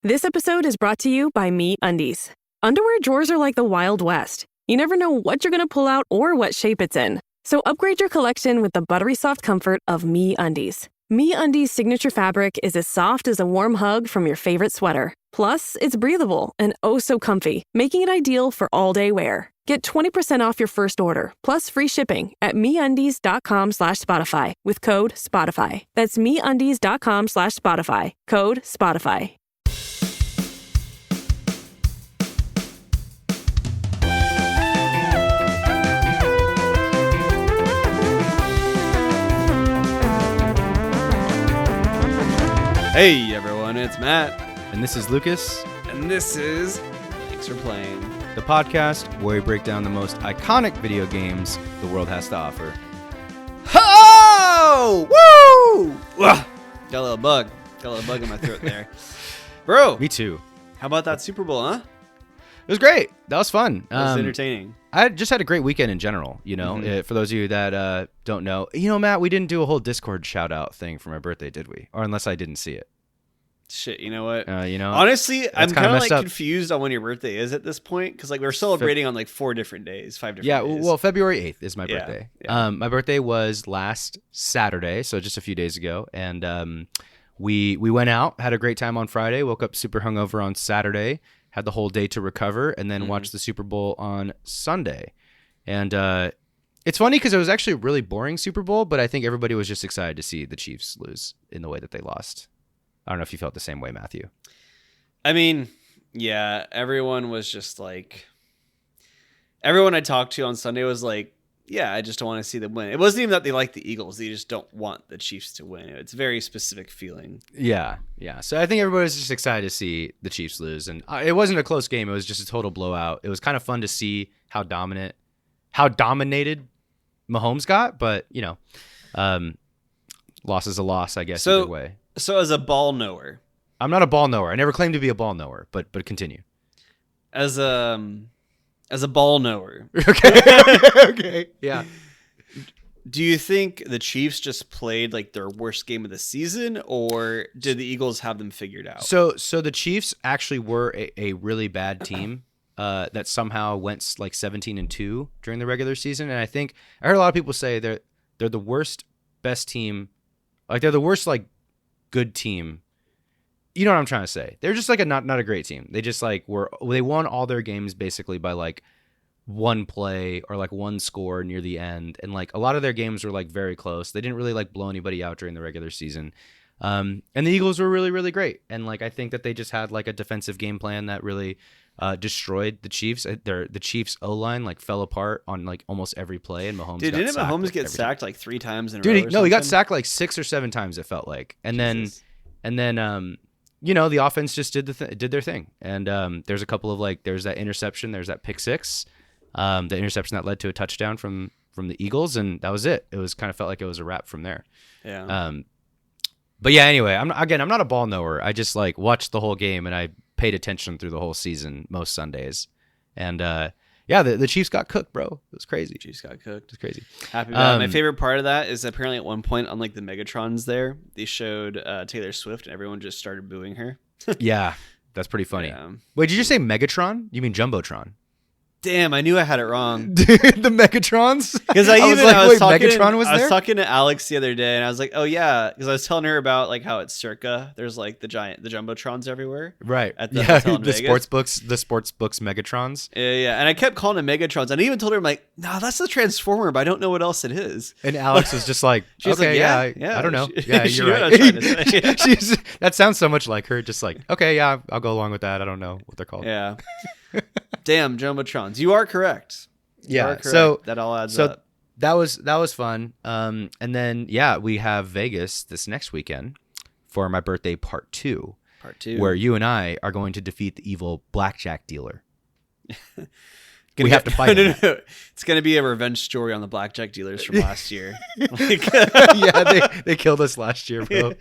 This episode is brought to you by MeUndies. Underwear drawers are like the Wild West. You never know what you're going to pull out or what shape it's in. So upgrade your collection with the buttery soft comfort of MeUndies. MeUndies' signature fabric is as soft as a warm hug from your favorite sweater. Plus, it's breathable and oh so comfy, making it ideal for all-day wear. Get 20% off your first order, plus free shipping at MeUndies.com/Spotify with code Spotify. That's MeUndies.com/Spotify, code Spotify. Hey everyone, it's Matt. And this is Lucas. And this is Thanks for Playing, the podcast where we break down the most iconic video games the world has to offer. Oh! Woo! Ugh. Got a little bug in my throat there. Bro, Me too. how about that Super Bowl, huh? It was great. That was fun. It was entertaining. I just had a great weekend in general, you know, for those of you that don't know. You know, Matt, we didn't do a whole Discord shout-out thing for my birthday, did we? Or unless I didn't see it. Shit, you know what? Honestly, I'm kind of like confused on when your birthday is at this point, because like we're celebrating on like 5 different days. Yeah, well, February 8th is my birthday. Yeah. My birthday was last Saturday, so just a few days ago, and we went out, had a great time on Friday, woke up super hungover on Saturday, had the whole day to recover, and then watched the Super Bowl on Sunday. And it's funny because it was actually a really boring Super Bowl, but I think everybody was just excited to see the Chiefs lose in the way that they lost. I don't know if you felt the same way, Matthew. I mean, yeah, everyone was just like, everyone I talked to on Sunday was like, yeah, I just don't want to see them win. It wasn't even that they like the Eagles. They just don't want the Chiefs to win. It's a very specific feeling. Yeah. So I think everybody was just excited to see the Chiefs lose. And it wasn't a close game. It was just a total blowout. It was kind of fun to see how dominated Mahomes got. But, you know, loss is a loss, I guess, either way. So as a ball knower. I'm not a ball knower. I never claimed to be a ball knower, but continue. As a ball knower. Okay. Yeah. Do you think the Chiefs just played like their worst game of the season, or did the Eagles have them figured out? So the Chiefs actually were a really bad team that somehow went like 17-2 during the regular season, and I heard a lot of people say they're the worst best team, like they're the worst like good team. You know what I'm trying to say? They're just like not a great team. They just like they won all their games basically by like one play or like one score near the end, and like a lot of their games were like very close. They didn't really like blow anybody out during the regular season. And the Eagles were really, really great. And like I think that they just had like a defensive game plan that really destroyed the Chiefs. The Chiefs O-line like fell apart on like almost every play, and Mahomes didn't got Mahomes sacked get sacked like 3 times in a row? Dude, no, he got sacked like 6 or 7 times. It felt like, and Jesus. then you know, the offense just did their thing. And there's a couple of like there's that interception, there's that pick six, the interception that led to a touchdown from the Eagles, and that was it. It was kind of felt like it was a wrap from there. Yeah. But yeah, anyway, I'm not a ball knower. I just like watched the whole game, and I paid attention through the whole season most Sundays. And yeah, the Chiefs got cooked, bro. It was crazy. Chiefs got cooked. It's crazy. Happy about it. My favorite part of that is apparently at one point on like the Megatrons there, they showed Taylor Swift, and everyone just started booing her. Yeah, that's pretty funny. Yeah. Wait, did you say Megatron? You mean Jumbotron? Damn, I knew I had it wrong. Dude, the Megatrons? Because I was there? talking to Alex the other day, and I was like, oh yeah, because I was telling her about like how it's Circa. There's like the Jumbotrons everywhere. Right. At the hotel in the Vegas. sports books Megatrons. Yeah. And I kept calling them Megatrons. And I even told her, I'm like, nah, that's the Transformer, but I don't know what else it is. And Alex was just like, She's okay, like, I don't know. She Yeah, knew you're what I right. was trying to say. That sounds so much like her. Just like, okay, yeah, I'll go along with that. I don't know what they're called. Yeah. Damn, Jumbotrons. You are correct. So that all adds up. That was fun. And then we have Vegas this next weekend for my birthday part 2. Where you and I are going to defeat the evil blackjack dealer. We have to fight him. No. It's going to be a revenge story on the blackjack dealers from last year. Yeah, they killed us last year, bro.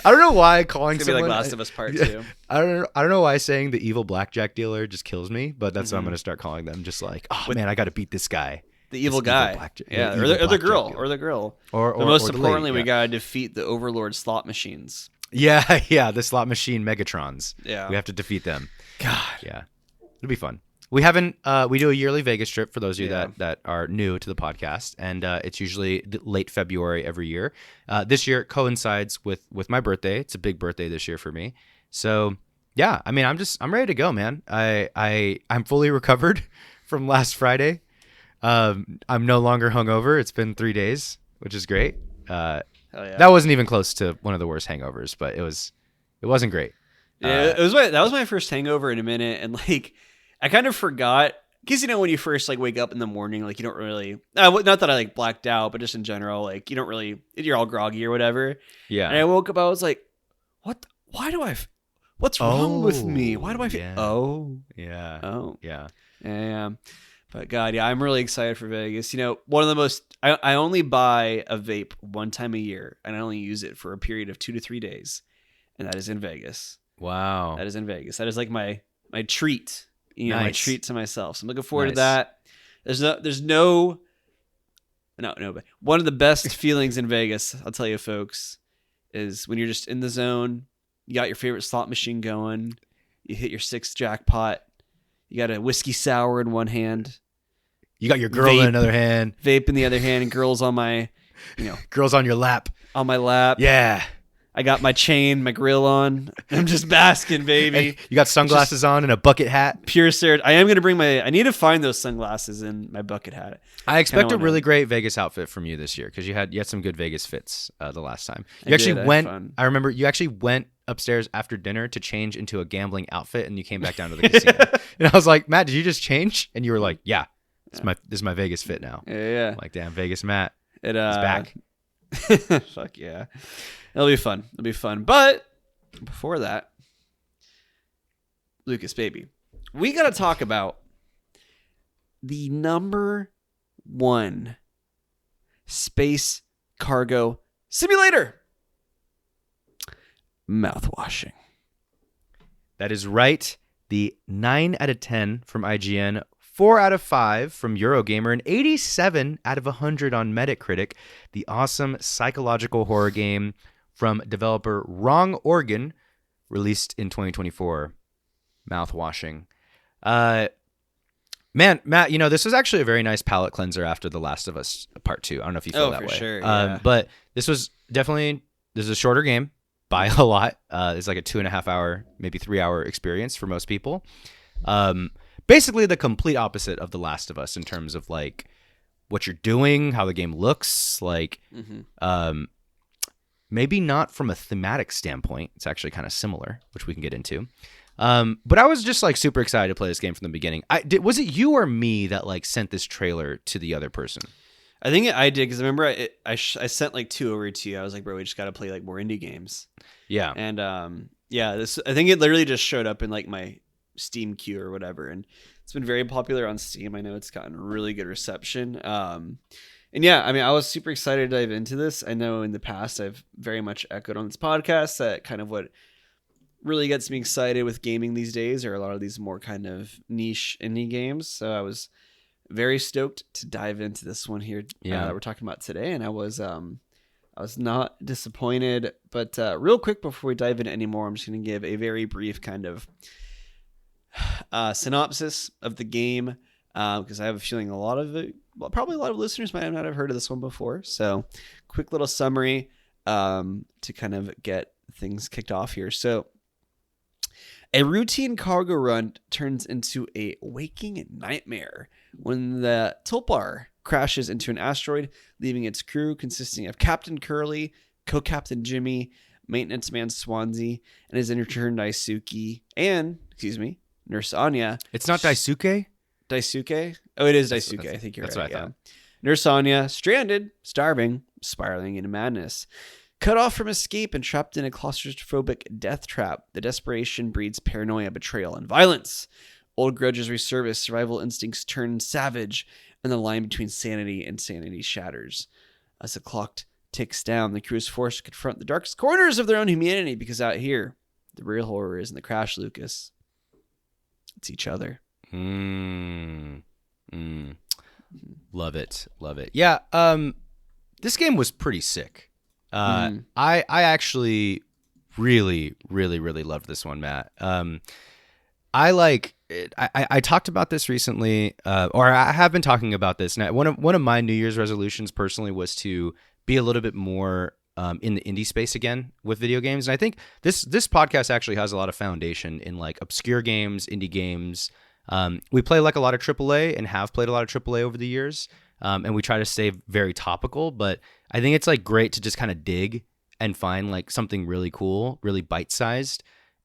I don't know why calling it's gonna someone be like Last of Us Part 2. I don't know why saying the evil blackjack dealer just kills me, but that's what I'm going to start calling them. Just like, man, I got to beat this guy. The evil guy. Or the girl. Or the girl. But most importantly, we got to defeat the Overlord slot machines. Yeah, yeah, the slot machine Megatrons. Yeah. We have to defeat them. God. Yeah, it'll be fun. We haven't. We do a yearly Vegas trip for those of you Yeah. that are new to the podcast, and it's usually late February every year. This year it coincides with my birthday. It's a big birthday this year for me. So yeah, I mean, I'm ready to go, man. I'm fully recovered from last Friday. I'm no longer hungover. It's been 3 days, which is great. Hell yeah. That wasn't even close to one of the worst hangovers, but it wasn't great. Yeah, that was my first hangover in a minute, and like I kind of forgot because when you first like wake up in the morning, like you don't really not that I like blacked out, but just in general, like you don't really, you're all groggy or whatever. Yeah. And I woke up, I was like, what? Why do what's wrong with me? Why do I feel? Yeah. Oh, Yeah. oh, Yeah. yeah. But God, yeah, I'm really excited for Vegas. One of the most, I only buy a vape one time a year, and I only use it for a period of 2 to 3 days, and that is in Vegas. Wow. That is in Vegas. That is like my treat, my Nice. treat to myself. So I'm looking forward to Nice. that. There's no, but one of the best feelings in Vegas, I'll tell you folks, is when you're just in the zone, you got your favorite slot machine going, you hit your 6th jackpot, you got a whiskey sour in one hand, You got your girl Vape. in another hand, vape in the other hand, and girls on my, girls on your lap. on my lap. Yeah. I got my chain, my grill on. I'm just basking, baby. Hey, you got sunglasses on and a bucket hat. Pure syrup. I am going to bring I need to find those sunglasses in my bucket hat. I expect a wanna- really great Vegas outfit from you this year because you had some good Vegas fits the last time. I You actually did, I had went. fun. I remember you actually went upstairs after dinner to change into a gambling outfit, and you came back down to the casino. And I was like, Matt, did you just change? And you were like, Yeah, this is my Vegas fit now. Yeah. I'm like, damn, Vegas Matt. It, He's back. Fuck yeah. It'll be fun. It'll be fun. But before that, Lucas, baby, we got to talk about the number 1 space cargo simulator, Mouthwashing. That is right. The 9 out of 10 from IGN, 4 out of 5 from Eurogamer, and 87 out of 100 on Metacritic. The awesome psychological horror game from developer Wrong Organ, released in 2024. Mouthwashing. Man, Matt, this was actually a very nice palate cleanser after The Last of Us Part 2. I don't know if you feel that for way. sure, yeah. But this is a shorter game by a lot. It's like a 2.5 hour, maybe 3 hour experience for most people. Basically the complete opposite of The Last of Us in terms of like what you're doing, how the game looks, like maybe not from a thematic standpoint. It's actually kind of similar, which we can get into. But I was just like super excited to play this game from the beginning. Was it you or me that like sent this trailer to the other person? I think I did because I remember I sent like 2 over to you. I was like, bro, we just got to play like more indie games. Yeah. And I think it literally just showed up in like my Steam queue or whatever, and it's been very popular on Steam. I know it's gotten really good reception. And yeah, I mean, I was super excited to dive into this. I know in the past I've very much echoed on this podcast that kind of what really gets me excited with gaming these days are a lot of these more kind of niche indie games. So I was very stoked to dive into this one here that we're talking about today, and I was not disappointed. But real quick before we dive in anymore, I'm just going to give a very brief kind of synopsis of the game because I have a feeling probably a lot of listeners might not have heard of this one before. So quick little summary to kind of get things kicked off here. So a routine cargo run turns into a waking nightmare when the Tulpar crashes into an asteroid, leaving its crew consisting of Captain Curly, Co-Captain Jimmy, Maintenance Man Swansea, and his intern Daisuke, and, Nurse Anya. It's not Daisuke? Daisuke? Oh, it is Daisuke. I think you're that's right. what I thought. Nurse Anya, stranded, starving, spiraling into madness. Cut off from escape and trapped in a claustrophobic death trap, the desperation breeds paranoia, betrayal, and violence. Old grudges resurface, survival instincts turn savage, and the line between sanity and insanity shatters. As the clock ticks down, the crew is forced to confront the darkest corners of their own humanity, because out here, the real horror isn't the crash, Lucas. It's each other. Love it. Yeah, this game was pretty sick. I actually really, really, really loved this one, Matt. I like it. I talked about this recently, or I have been talking about this. And one of my New Year's resolutions personally was to be a little bit more in the indie space again with video games. And I think this podcast actually has a lot of foundation in like obscure games, indie games. We play like a lot of AAA and have played a lot of AAA over the years. And we try to stay very topical, but I think it's like great to just kind of dig and find like something really cool, really bite-sized,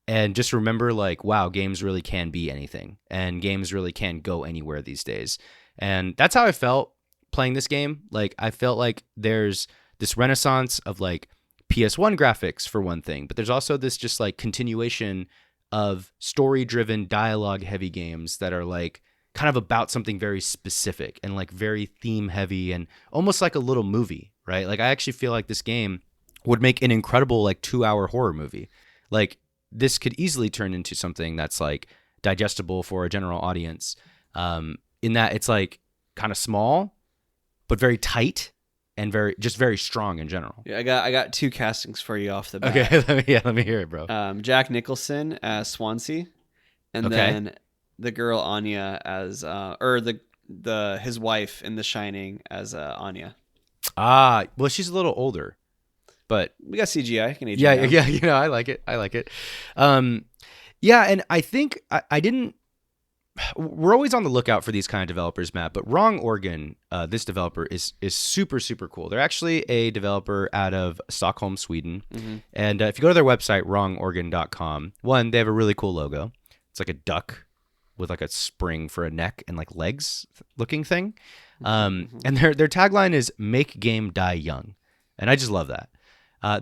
and just remember like, wow, games really can be anything, and games really can go anywhere these days. And that's how I felt playing this game. Like I felt like there's this renaissance of like PS1 graphics for one thing, but there's also this just like continuation of story-driven, dialogue-heavy games that are like kind of about something very specific and like very theme-heavy and almost like a little movie, right? Like I actually feel like this game would make an incredible like 2-hour horror movie. Like this could easily turn into something that's like digestible for a general audience, in that it's like kind of small but very tight and very strong in general. Yeah, I got 2 castings for you off the bat. Okay, let me hear it, bro. Jack Nicholson as Swansea, and then the girl Anya as or the his wife in The Shining as Anya. Well, she's a little older, but we got CGI. Can age yeah, it yeah, you know, I like it. Yeah, and I think I didn't. We're always on the lookout for these kind of developers, Matt. But Wrong Organ, this developer is super super cool. They're actually a developer out of Stockholm, Sweden. Mm-hmm. And if you go to their website, wrongorgan.com, one, they have a really cool logo. It's like a duck with like a spring for a neck and like legs looking thing. And their tagline is "Make game die young," and I just love that.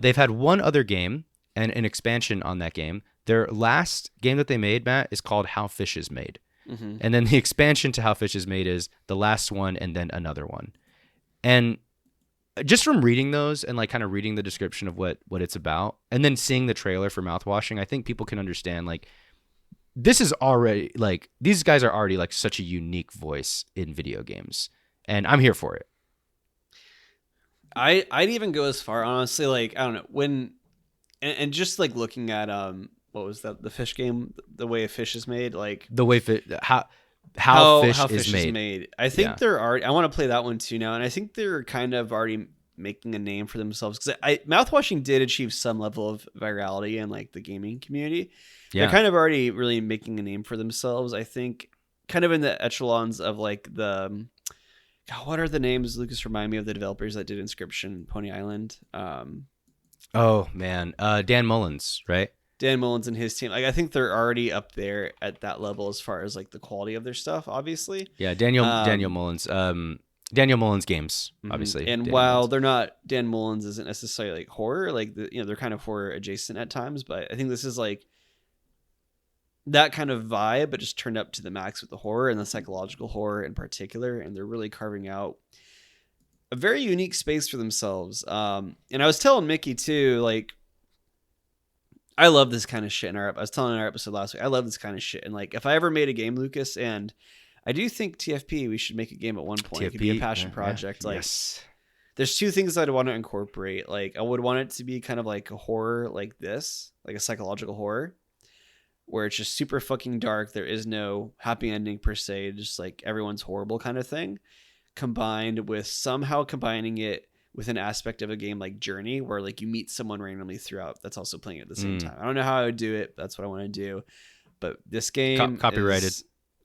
They've had one other game and an expansion on that game. Their last game that they made, Matt, is called How Fish is Made. Mm-hmm. And then the expansion to How Fish is Made is the last one and then another one. And just from reading those and like kind of reading the description of what it's about and then seeing the trailer for Mouthwashing, I think people can understand like this is already like these guys are already like such a unique voice in video games. And I'm here for it. I'd even go as far, honestly, like I don't know, when and just like looking at what was that, the fish game, the way a fish is made, like the way how fish is made. I think they're already, I want to play that one too now, and I think they're kind of already making a name for themselves, because Mouthwashing did achieve some level of virality in like the gaming community. They're kind of already really making a name for themselves, I think, kind of in the echelons of like the God, what are the names, Lucas? Remind me of the developers that did Inscription, Pony Island. Oh man, Dan Mullins, right? Dan Mullins and his team. Like I think they're already up there at that level as far as like the quality of their stuff, obviously. Yeah, Daniel Mullins. Daniel Mullins games, obviously. And Dan while Mullins. they're not, Dan Mullins isn't necessarily like horror, like they're kind of horror adjacent at times, but I think this is like that kind of vibe, but just turned up to the max with the horror and the psychological horror in particular. And they're really carving out a very unique space for themselves. And I was telling Mickey too, like, I love this kind of shit I was telling in our episode last week, I love this kind of shit. And like, if I ever made a game, Lucas, and I do think TFP, we should make a game at one point. TFP, it could be a passion project. Like, yes. There's 2 things that I want to incorporate. Like, I would want it to be kind of like a horror like this, like a psychological horror, where it's just super fucking dark. There is no happy ending per se, just like everyone's horrible kind of thing, combined with somehow combining it with an aspect of a game like Journey, where like you meet someone randomly throughout that's also playing at the same time. I don't know how I would do it, but that's what I want to do. But this game copyrighted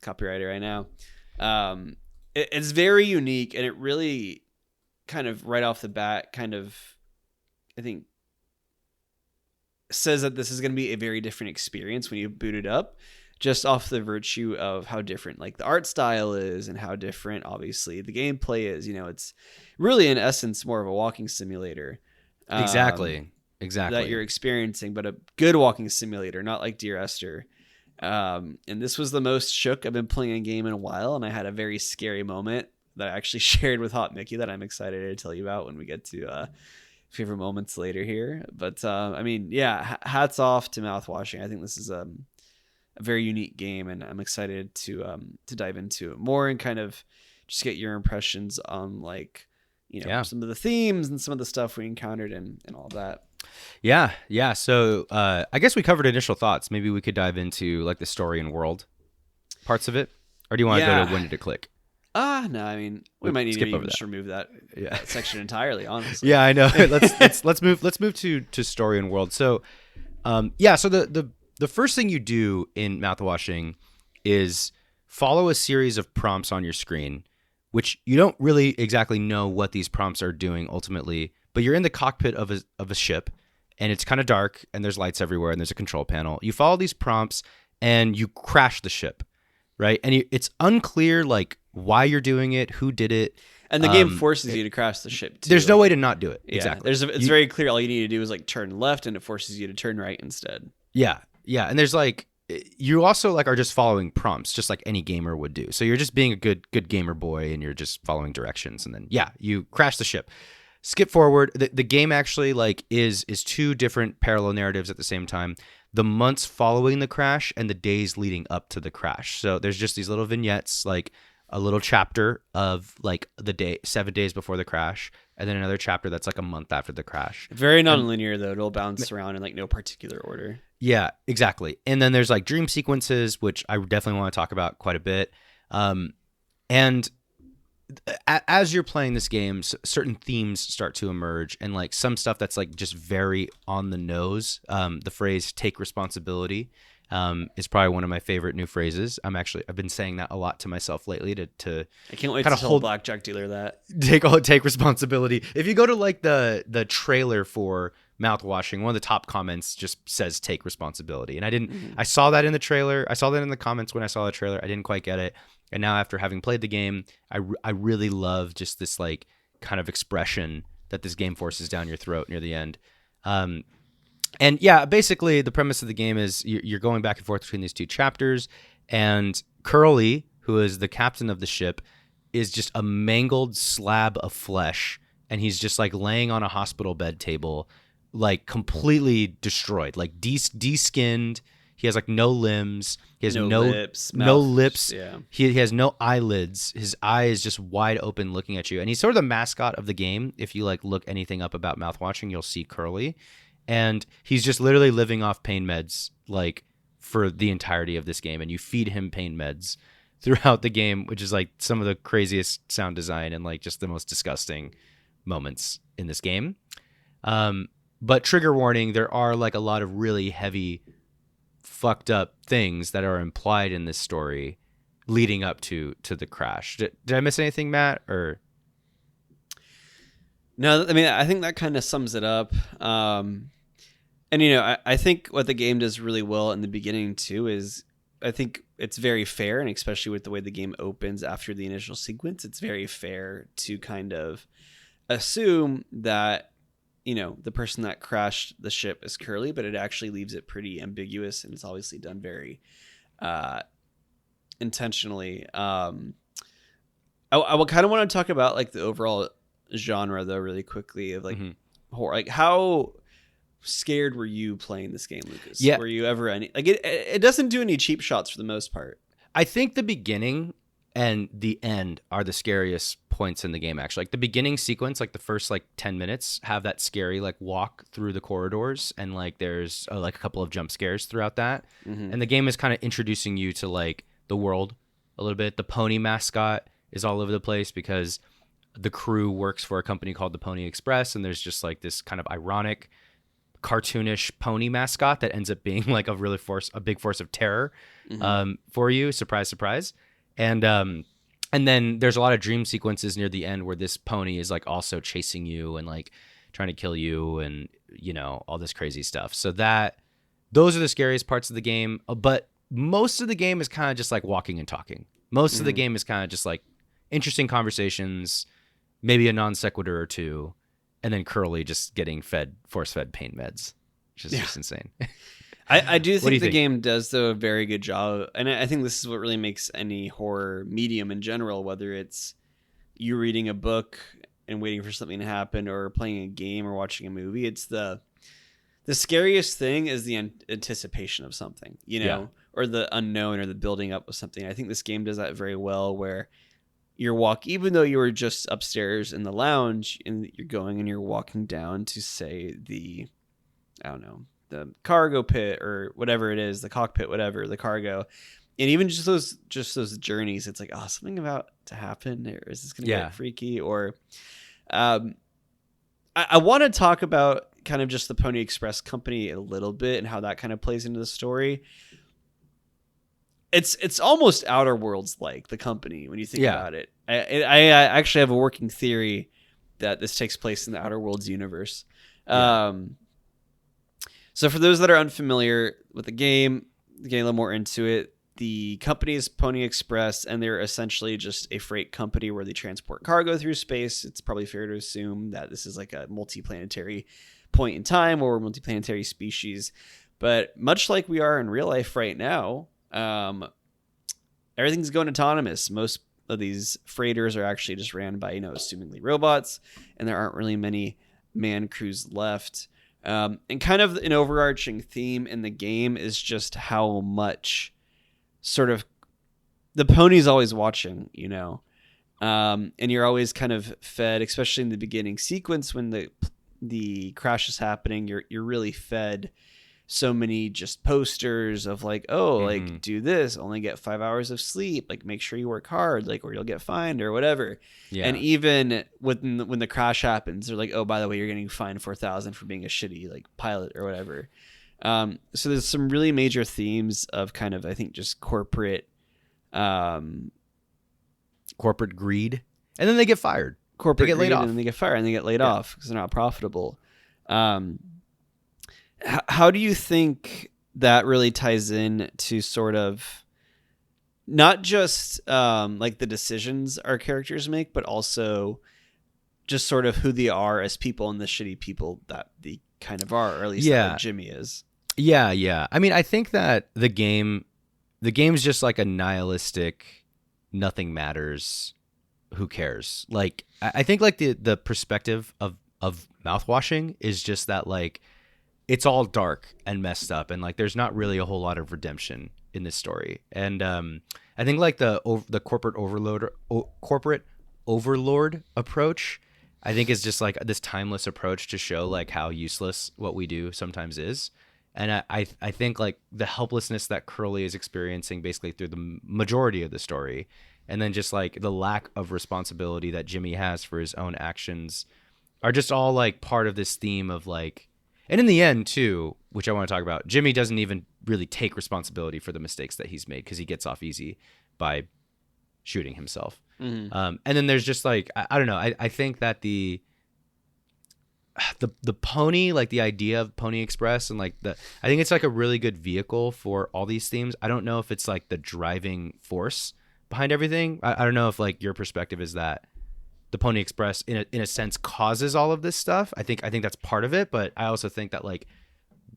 right now. It's very unique, and it really kind of right off the bat kind of, I think, says that this is going to be a very different experience when you boot it up, just off the virtue of how different like the art style is and how different obviously the gameplay is. It's really in essence more of a walking simulator. Exactly that you're experiencing, but a good walking simulator, not like Dear Esther. And this was the most shook I've been playing a game in a while, and I had a very scary moment that I actually shared with Hot Mickey that I'm excited to tell you about when we get to favorite moments later here. But I mean, yeah, hats off to Mouthwashing. I think this is a very unique game, and I'm excited to dive into it more and kind of just get your impressions on like some of the themes and some of the stuff we encountered and all that. Yeah. So I guess we covered initial thoughts. Maybe we could dive into like the story and world parts of it, or do you want to go to Yeah. when did it click? No, I mean, we might need to skip over even just that. remove that, Yeah. that section entirely, honestly. Yeah, I know. Let's move to story and world. So, so the first thing you do in mouthwashing is follow a series of prompts on your screen, which you don't really exactly know what these prompts are doing ultimately, but you're in the cockpit of a ship, and it's kind of dark, and there's lights everywhere, and there's a control panel. You follow these prompts, and you crash the ship, right? And it's unclear like why you're doing it, who did it. And the game forces you to crash the ship, too. There's no way to not do it. Yeah, Exactly. it's very clear. All you need to do is like turn left, and it forces you to turn right instead. Yeah. And there's like, you also like are just following prompts, just like any gamer would do. So you're just being a good gamer boy, and you're just following directions. And then you crash the ship. Skip forward. The game actually like is two different parallel narratives at the same time. The months following the crash and the days leading up to the crash. So there's just these little vignettes, like a little chapter of like the day 7 days before the crash, and then another chapter that's like a month after the crash. Very non-linear though. It'll bounce around in like no particular order. Yeah, exactly. And then there's like dream sequences, which I definitely want to talk about quite a bit. And as you're playing this game, certain themes start to emerge, and like some stuff that's like just very on the nose. The phrase "take responsibility" is probably one of my favorite new phrases. I've been saying that a lot to myself lately to I can't wait kinda to tell a blackjack dealer that. take responsibility. If you go to like the trailer for Mouthwashing, one of the top comments just says "take responsibility," and I saw that in the trailer. I saw that in the comments when I saw the trailer. I didn't quite get it. And now after having played the game, I really love just this like kind of expression that this game forces down your throat near the end. And yeah, basically the premise of the game is you're going back and forth between these two chapters, and Curly, who is the captain of the ship, is just a mangled slab of flesh, and he's just like laying on a hospital bed table, like completely destroyed, like de-skinned. He has like no limbs. He has no lips. No mouth, lips. Yeah. He has no eyelids. His eye is just wide open looking at you. And he's sort of the mascot of the game. If you like look anything up about mouthwashing, you'll see Curly. And he's just literally living off pain meds like for the entirety of this game. And you feed him pain meds throughout the game, which is like some of the craziest sound design and like just the most disgusting moments in this game. But trigger warning, there are like a lot of really heavy fucked up things that are implied in this story leading up to the crash. Did I miss anything, Matt? Or No, I mean, I think that kind of sums it up. And I think what the game does really well in the beginning too is I think it's very fair, and especially with the way the game opens after the initial sequence, it's very fair to kind of assume that the person that crashed the ship is Curly, but it actually leaves it pretty ambiguous, and it's obviously done very intentionally. I kind of want to talk about like the overall genre though, really quickly, of like horror. Like, how scared were you playing this game, Lucas? Yeah. Were you ever any like it doesn't do any cheap shots for the most part. I think the beginning and the end are the scariest points in the game, actually. Like the beginning sequence, like the first like 10 minutes have that scary like walk through the corridors, and like there's like a couple of jump scares throughout that. And the game is kind of introducing you to like the world a little bit. The pony mascot is all over the place because the crew works for a company called the Pony Express, and there's just like this kind of ironic cartoonish pony mascot that ends up being like a big force of terror for you. Surprise, surprise. And then there's a lot of dream sequences near the end where this pony is like also chasing you and like trying to kill you, and all this crazy stuff. So those are the scariest parts of the game. But most of the game is kind of just like walking and talking. Most of the game is kind of just like interesting conversations, maybe a non sequitur or two, and then Curly just getting force-fed pain meds, which is just insane. I do think the game does, though, a very good job. And I think this is what really makes any horror medium in general, whether it's you reading a book and waiting for something to happen, or playing a game or watching a movie. It's the scariest thing is the anticipation of something, or the unknown, or the building up of something. I think this game does that very well, where even though you were just upstairs in the lounge, and you're walking down to, say, the I don't know, the cargo pit or whatever it is, the cockpit, whatever, the cargo. And even just those journeys, it's like, oh, something about to happen, or is this going to get freaky? Or I want to talk about kind of just the Pony Express company a little bit and how that kind of plays into the story. It's almost Outer Worlds like the company when you think about it. I actually have a working theory that this takes place in the Outer Worlds universe. So for those that are unfamiliar with the game, getting a little more into it, the company is Pony Express, and they're essentially just a freight company where they transport cargo through space. It's probably fair to assume that this is like a multiplanetary point in time or multiplanetary species. But much like we are in real life right now, everything's going autonomous. Most of these freighters are actually just ran by, assumingly robots, and there aren't really many man crews left. And kind of an overarching theme in the game is just how much sort of the pony's always watching, and you're always kind of fed, especially in the beginning sequence when the crash is happening. You're really fed so many just posters of like, like do this, only get 5 hours of sleep, like make sure you work hard, like or you'll get fined or whatever. And even when the crash happens, they're like, oh, by the way, you're getting fined 4,000 for being a shitty like pilot or whatever. So there's some really major themes of kind of, I think, just corporate greed, and then they get fired. They get laid off, and then they get fired, and they get laid off because they're not profitable. How do you think that really ties in to sort of not just like the decisions our characters make, but also just sort of who they are as people and the shitty people that they kind of are, or at least that Jimmy is? Yeah. I mean, I think that the game's just like a nihilistic, nothing matters, who cares? Like, I think like the perspective of Mouthwashing is just that like it's all dark and messed up, and like there's not really a whole lot of redemption in this story. And I think like the corporate overlord approach, I think is just like this timeless approach to show like how useless what we do sometimes is. And I think like the helplessness that Curly is experiencing basically through the majority of the story, and then just like the lack of responsibility that Jimmy has for his own actions are just all like part of this theme of like, and in the end too, which I want to talk about, Jimmy doesn't even really take responsibility for the mistakes that he's made because he gets off easy by shooting himself. Mm-hmm. And then there's just like, I don't know. I think that the pony, like the idea of Pony Express and like I think it's like a really good vehicle for all these themes. I don't know if it's like the driving force behind everything. I don't know if like your perspective is that the Pony Express in a sense causes all of this stuff. I think that's part of it, but I also think that like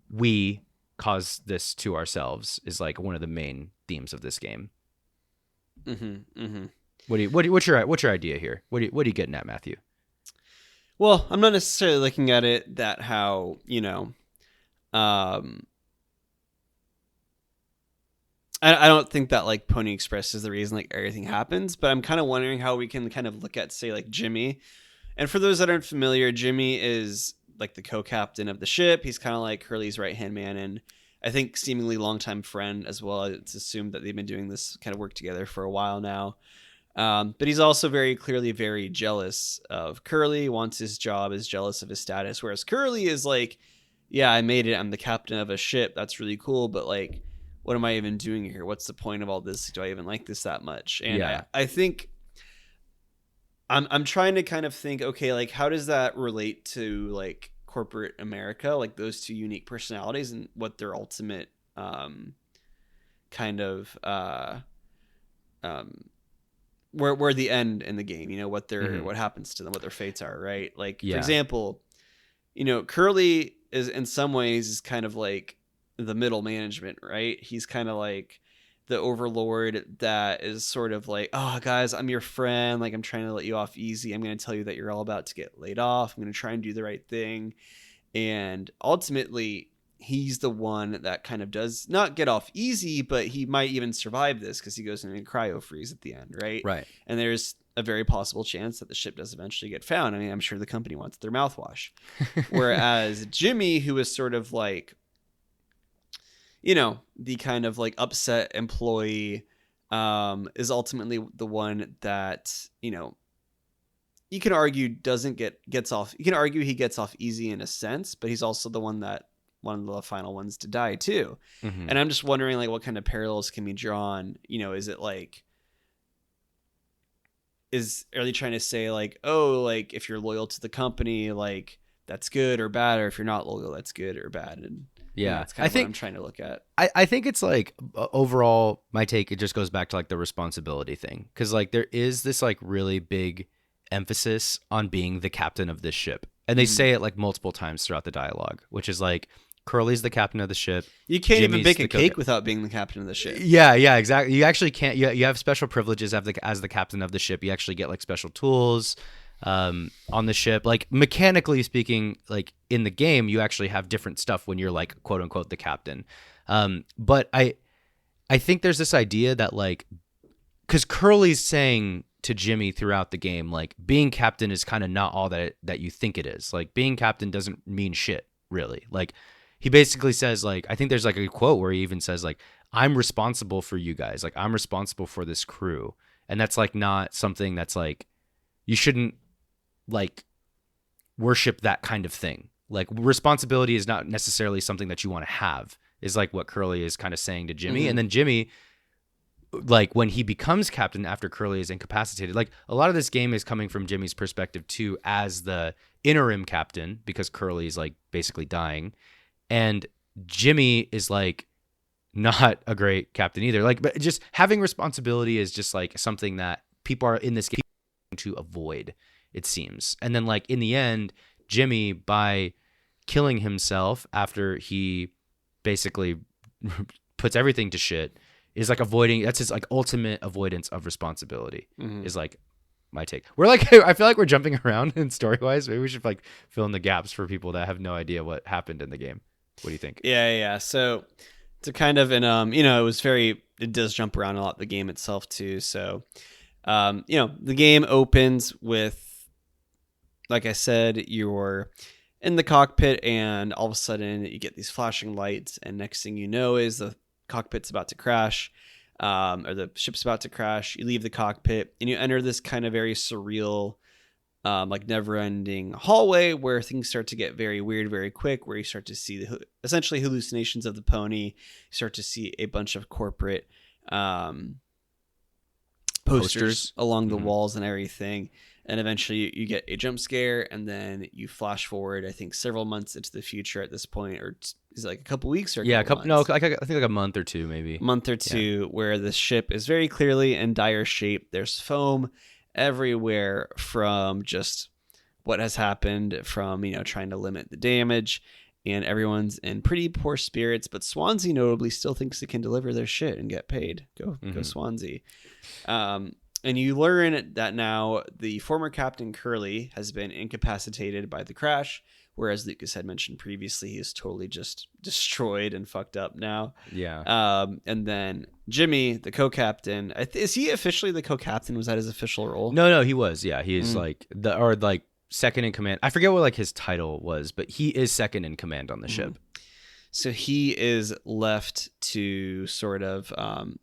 we cause this to ourselves is like one of the main themes of this game. Mm-hmm. Mm-hmm. What's your idea here? What are you getting at, Matthew? Well, I'm not necessarily looking at it that how, I don't think that like Pony Express is the reason like everything happens, but I'm kind of wondering how we can kind of look at, say, like Jimmy. And for those that aren't familiar, Jimmy is like the co-captain of the ship. He's kind of like Hurley's right-hand man, and I think seemingly longtime friend as well. It's assumed that they've been doing this kind of work together for a while now. But he's also very clearly very jealous of Curly, wants his job, is jealous of his status. Whereas Curly is like, yeah, I made it. I'm the captain of a ship. That's really cool. But like, what am I even doing here? What's the point of all this? Do I even like this that much? And I think I'm trying to kind of think, okay, like how does that relate to like corporate America? Like those two unique personalities and what their ultimate kind of where the end in the game, what their what happens to them, what their fates are, right? Like for example, Curly is in some ways is kind of like the middle management, right? He's kind of like the overlord that is sort of like, oh guys, I'm your friend, like I'm trying to let you off easy, I'm going to tell you that you're all about to get laid off, I'm going to try and do the right thing. And ultimately he's the one that kind of does not get off easy, but he might even survive this because he goes into a cryo freeze at the end, right? Right. And there's a very possible chance that the ship does eventually get found. I mean, I'm sure the company wants their mouthwash. Whereas Jimmy, who is sort of like, the kind of like upset employee, is ultimately the one that, you can argue gets off. You can argue he gets off easy in a sense, but he's also the one of the final ones to die too. Mm-hmm. And I'm just wondering, like, what kind of parallels can be drawn? Is it like, are they trying to say like, oh, like if you're loyal to the company, like that's good or bad, or if you're not loyal, that's good or bad? And that's kind of what I'm trying to look at. I think it's like overall, my take, it just goes back to like the responsibility thing, because like there is this like really big emphasis on being the captain of this ship, and they say it like multiple times throughout the dialogue, which is like Curly's the captain of the ship. You can't Jimmy's even bake a cake without being the captain of the ship. Yeah, exactly. You actually can't. You have special privileges as the captain of the ship. You actually get like special tools on the ship. Like mechanically speaking, like in the game, you actually have different stuff when you're like quote unquote the captain. But I think there's this idea that like, because Curly's saying to Jimmy throughout the game, like being captain is kind of not all that you think it is. Like being captain doesn't mean shit, really. Like he basically says, like, I think there's like a quote where he even says like, I'm responsible for you guys. Like I'm responsible for this crew. And that's like not something that's like, you shouldn't like worship that kind of thing. Like responsibility is not necessarily something that you want to have, is like what Curly is kind of saying to Jimmy. Mm-hmm. And then Jimmy, like when he becomes captain after Curly is incapacitated, like a lot of this game is coming from Jimmy's perspective too, as the interim captain, because Curly's like basically dying, and Jimmy is like not a great captain either. Like, but just having responsibility is just like something that people are in this game to avoid, it seems. And then like in the end, Jimmy, by killing himself after he basically puts everything to shit, is like avoiding, that's his like ultimate avoidance of responsibility, is like my take. We're like, I feel like we're jumping around in story wise. Maybe we should like fill in the gaps for people that have no idea what happened in the game. What do you think? Yeah. So to kind of, and it does jump around a lot, the game itself too. So, the game opens with, like I said, you're in the cockpit and all of a sudden you get these flashing lights, and next thing you know is the cockpit's about to crash, or the ship's about to crash. You leave the cockpit and you enter this kind of very surreal, like never-ending hallway where things start to get very weird very quick, where you start to see essentially hallucinations of the pony. You start to see a bunch of corporate posters along the walls and everything. And eventually you get a jump scare, and then you flash forward, I think, several months into the future at this point, or is it like a couple weeks or I think like a month or two, maybe. Where the ship is very clearly in dire shape. There's foam everywhere from just what has happened from, trying to limit the damage, and everyone's in pretty poor spirits, but Swansea notably still thinks it can deliver their shit and get paid. Go Swansea. And you learn that now the former Captain Curly has been incapacitated by the crash, whereas Lucas had mentioned previously, he is totally just destroyed and fucked up now. Yeah. And then Jimmy, the co-captain, is he officially the co-captain? Was that his official role? No, he was. Yeah, he is like second in command. I forget what like his title was, but he is second in command on the ship. So he is left to sort of,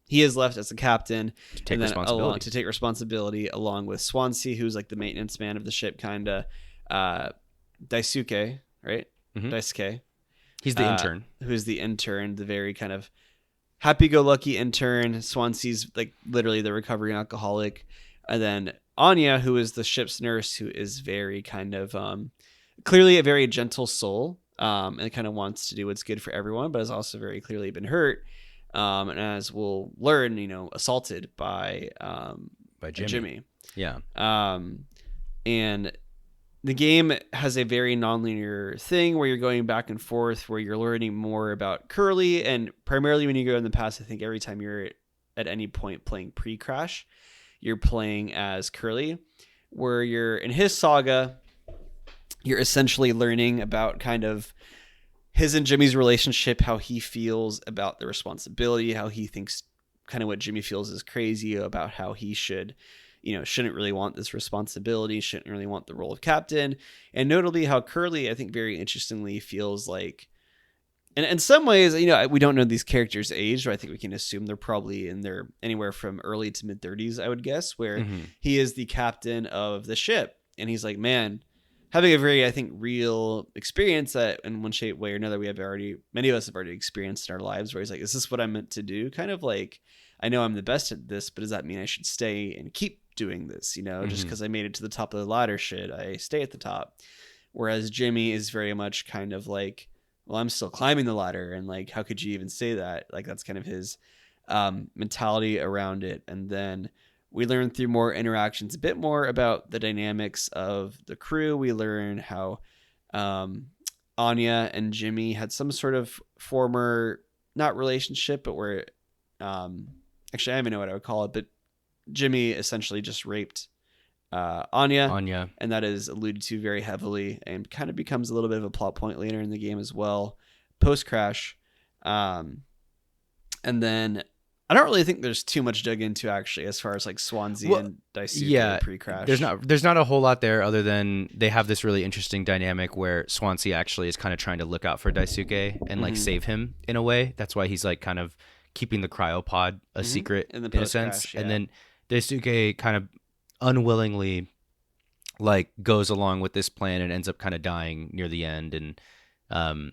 he is left as the captain to take responsibility along with Swansea, who's like the maintenance man of the ship, kind of. Daisuke, right? Daisuke. He's the intern. Who's the intern, the very kind of happy-go-lucky intern. Swansea's like literally the recovering alcoholic. And then Anya, who is the ship's nurse, who is very kind of clearly a very gentle soul. And kind of wants to do what's good for everyone, but has also very clearly been hurt. And as we'll learn, assaulted by Jimmy. Yeah. And the game has a very nonlinear thing where you're going back and forth, where you're learning more about Curly. And primarily when you go in the past, I think every time you're at any point playing pre-crash, you're playing as Curly, where you're in his saga. You're essentially learning about kind of his and Jimmy's relationship, how he feels about the responsibility, how he thinks kind of what Jimmy feels is crazy about how he should, shouldn't really want this responsibility, shouldn't really want the role of captain. And notably how Curly, I think very interestingly, feels like, and in some ways, we don't know these characters' age, but I think we can assume they're probably in their anywhere from early to mid 30s, I would guess, where he is the captain of the ship. And he's like, man, having a very, I think, real experience that in one shape, way or another, many of us have already experienced in our lives, where he's like, is this what I'm meant to do? Kind of like, I know I'm the best at this, but does that mean I should stay and keep doing this? Just because I made it to the top of the ladder, should I stay at the top? Whereas Jimmy is very much kind of like, well, I'm still climbing the ladder, and like, how could you even say that? Like, that's kind of his mentality around it. And then we learn through more interactions a bit more about the dynamics of the crew. We learn how Anya and Jimmy had some sort of former, not relationship, but where actually I don't even know what I would call it, but Jimmy essentially just raped Anya, and that is alluded to very heavily and kind of becomes a little bit of a plot point later in the game as well, post crash. And then I don't really think there's too much dug into actually as far as like Swansea and Daisuke pre-crash. There's not a whole lot there other than they have this really interesting dynamic where Swansea actually is kind of trying to look out for Daisuke and like save him in a way. That's why he's like kind of keeping the cryopod a secret in a sense. Yeah. And then Daisuke kind of unwillingly like goes along with this plan and ends up kind of dying near the end. And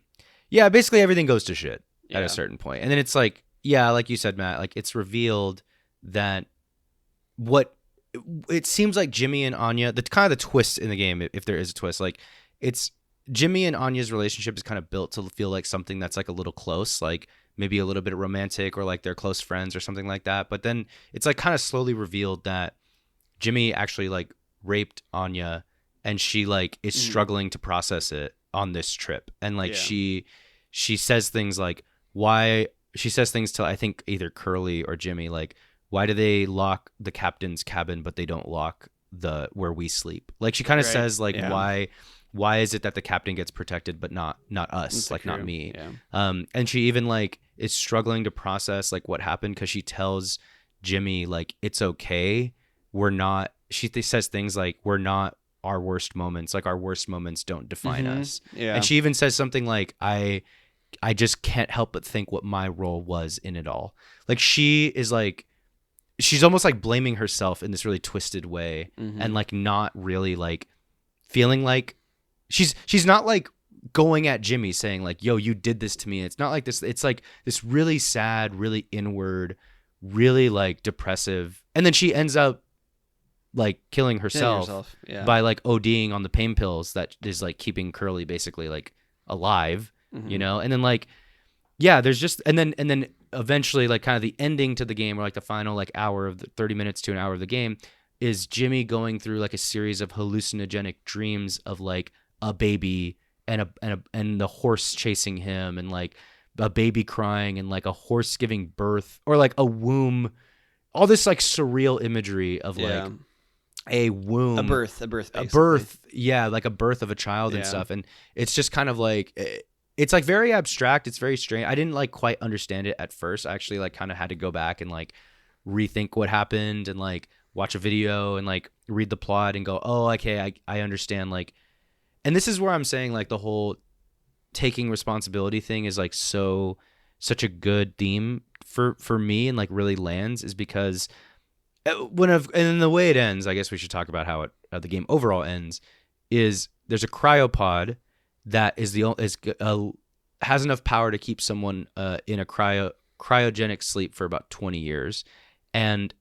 basically everything goes to shit at a certain point. And then it's like, like you said, Matt, like it's revealed that what it seems like Jimmy and Anya, the kind of the twist in the game, if there is a twist, like it's Jimmy and Anya's relationship is kind of built to feel like something that's like a little close, like maybe a little bit romantic or like they're close friends or something like that. But then it's like kind of slowly revealed that Jimmy actually like raped Anya and she like is struggling to process it on this trip. And like she says things like, she says things to I think either Curly or Jimmy, like, why do they lock the captain's cabin but they don't lock the where we sleep? Like she kind of says like why is it that the captain gets protected but not us, it's like not me? And she even like is struggling to process like what happened because she tells Jimmy like it's okay, we're not, she says things like we're not our worst moments, like our worst moments don't define us. And she even says something like I just can't help but think what my role was in it all. Like she is like, she's almost like blaming herself in this really twisted way and like not really like feeling like she's not like going at Jimmy saying like, yo, you did this to me. It's not like this. It's like this really sad, really inward, really like depressive. And then she ends up like killing herself by like ODing on the pain pills that is like keeping Curly basically like alive. And then like there's just and then eventually like kind of the ending to the game, or like the final like hour of the 30 minutes to an hour of the game, is Jimmy going through like a series of hallucinogenic dreams of like a baby and the horse chasing him, and like a baby crying, and like a horse giving birth, or like a womb, all this like surreal imagery of like a womb, a birth, like a birth of a child and stuff. And it's just kind of like, it's like very abstract. It's very strange. I didn't like quite understand it at first. I actually like kind of had to go back and like rethink what happened and like watch a video and like read the plot and go, oh, okay, I understand. Like, and this is where I'm saying like the whole taking responsibility thing is like such a good theme for me, and like really lands, is because and the way it ends, I guess we should talk about how the game overall ends, is there's a cryopod that has enough power to keep someone in a cryogenic sleep for about 20 years. And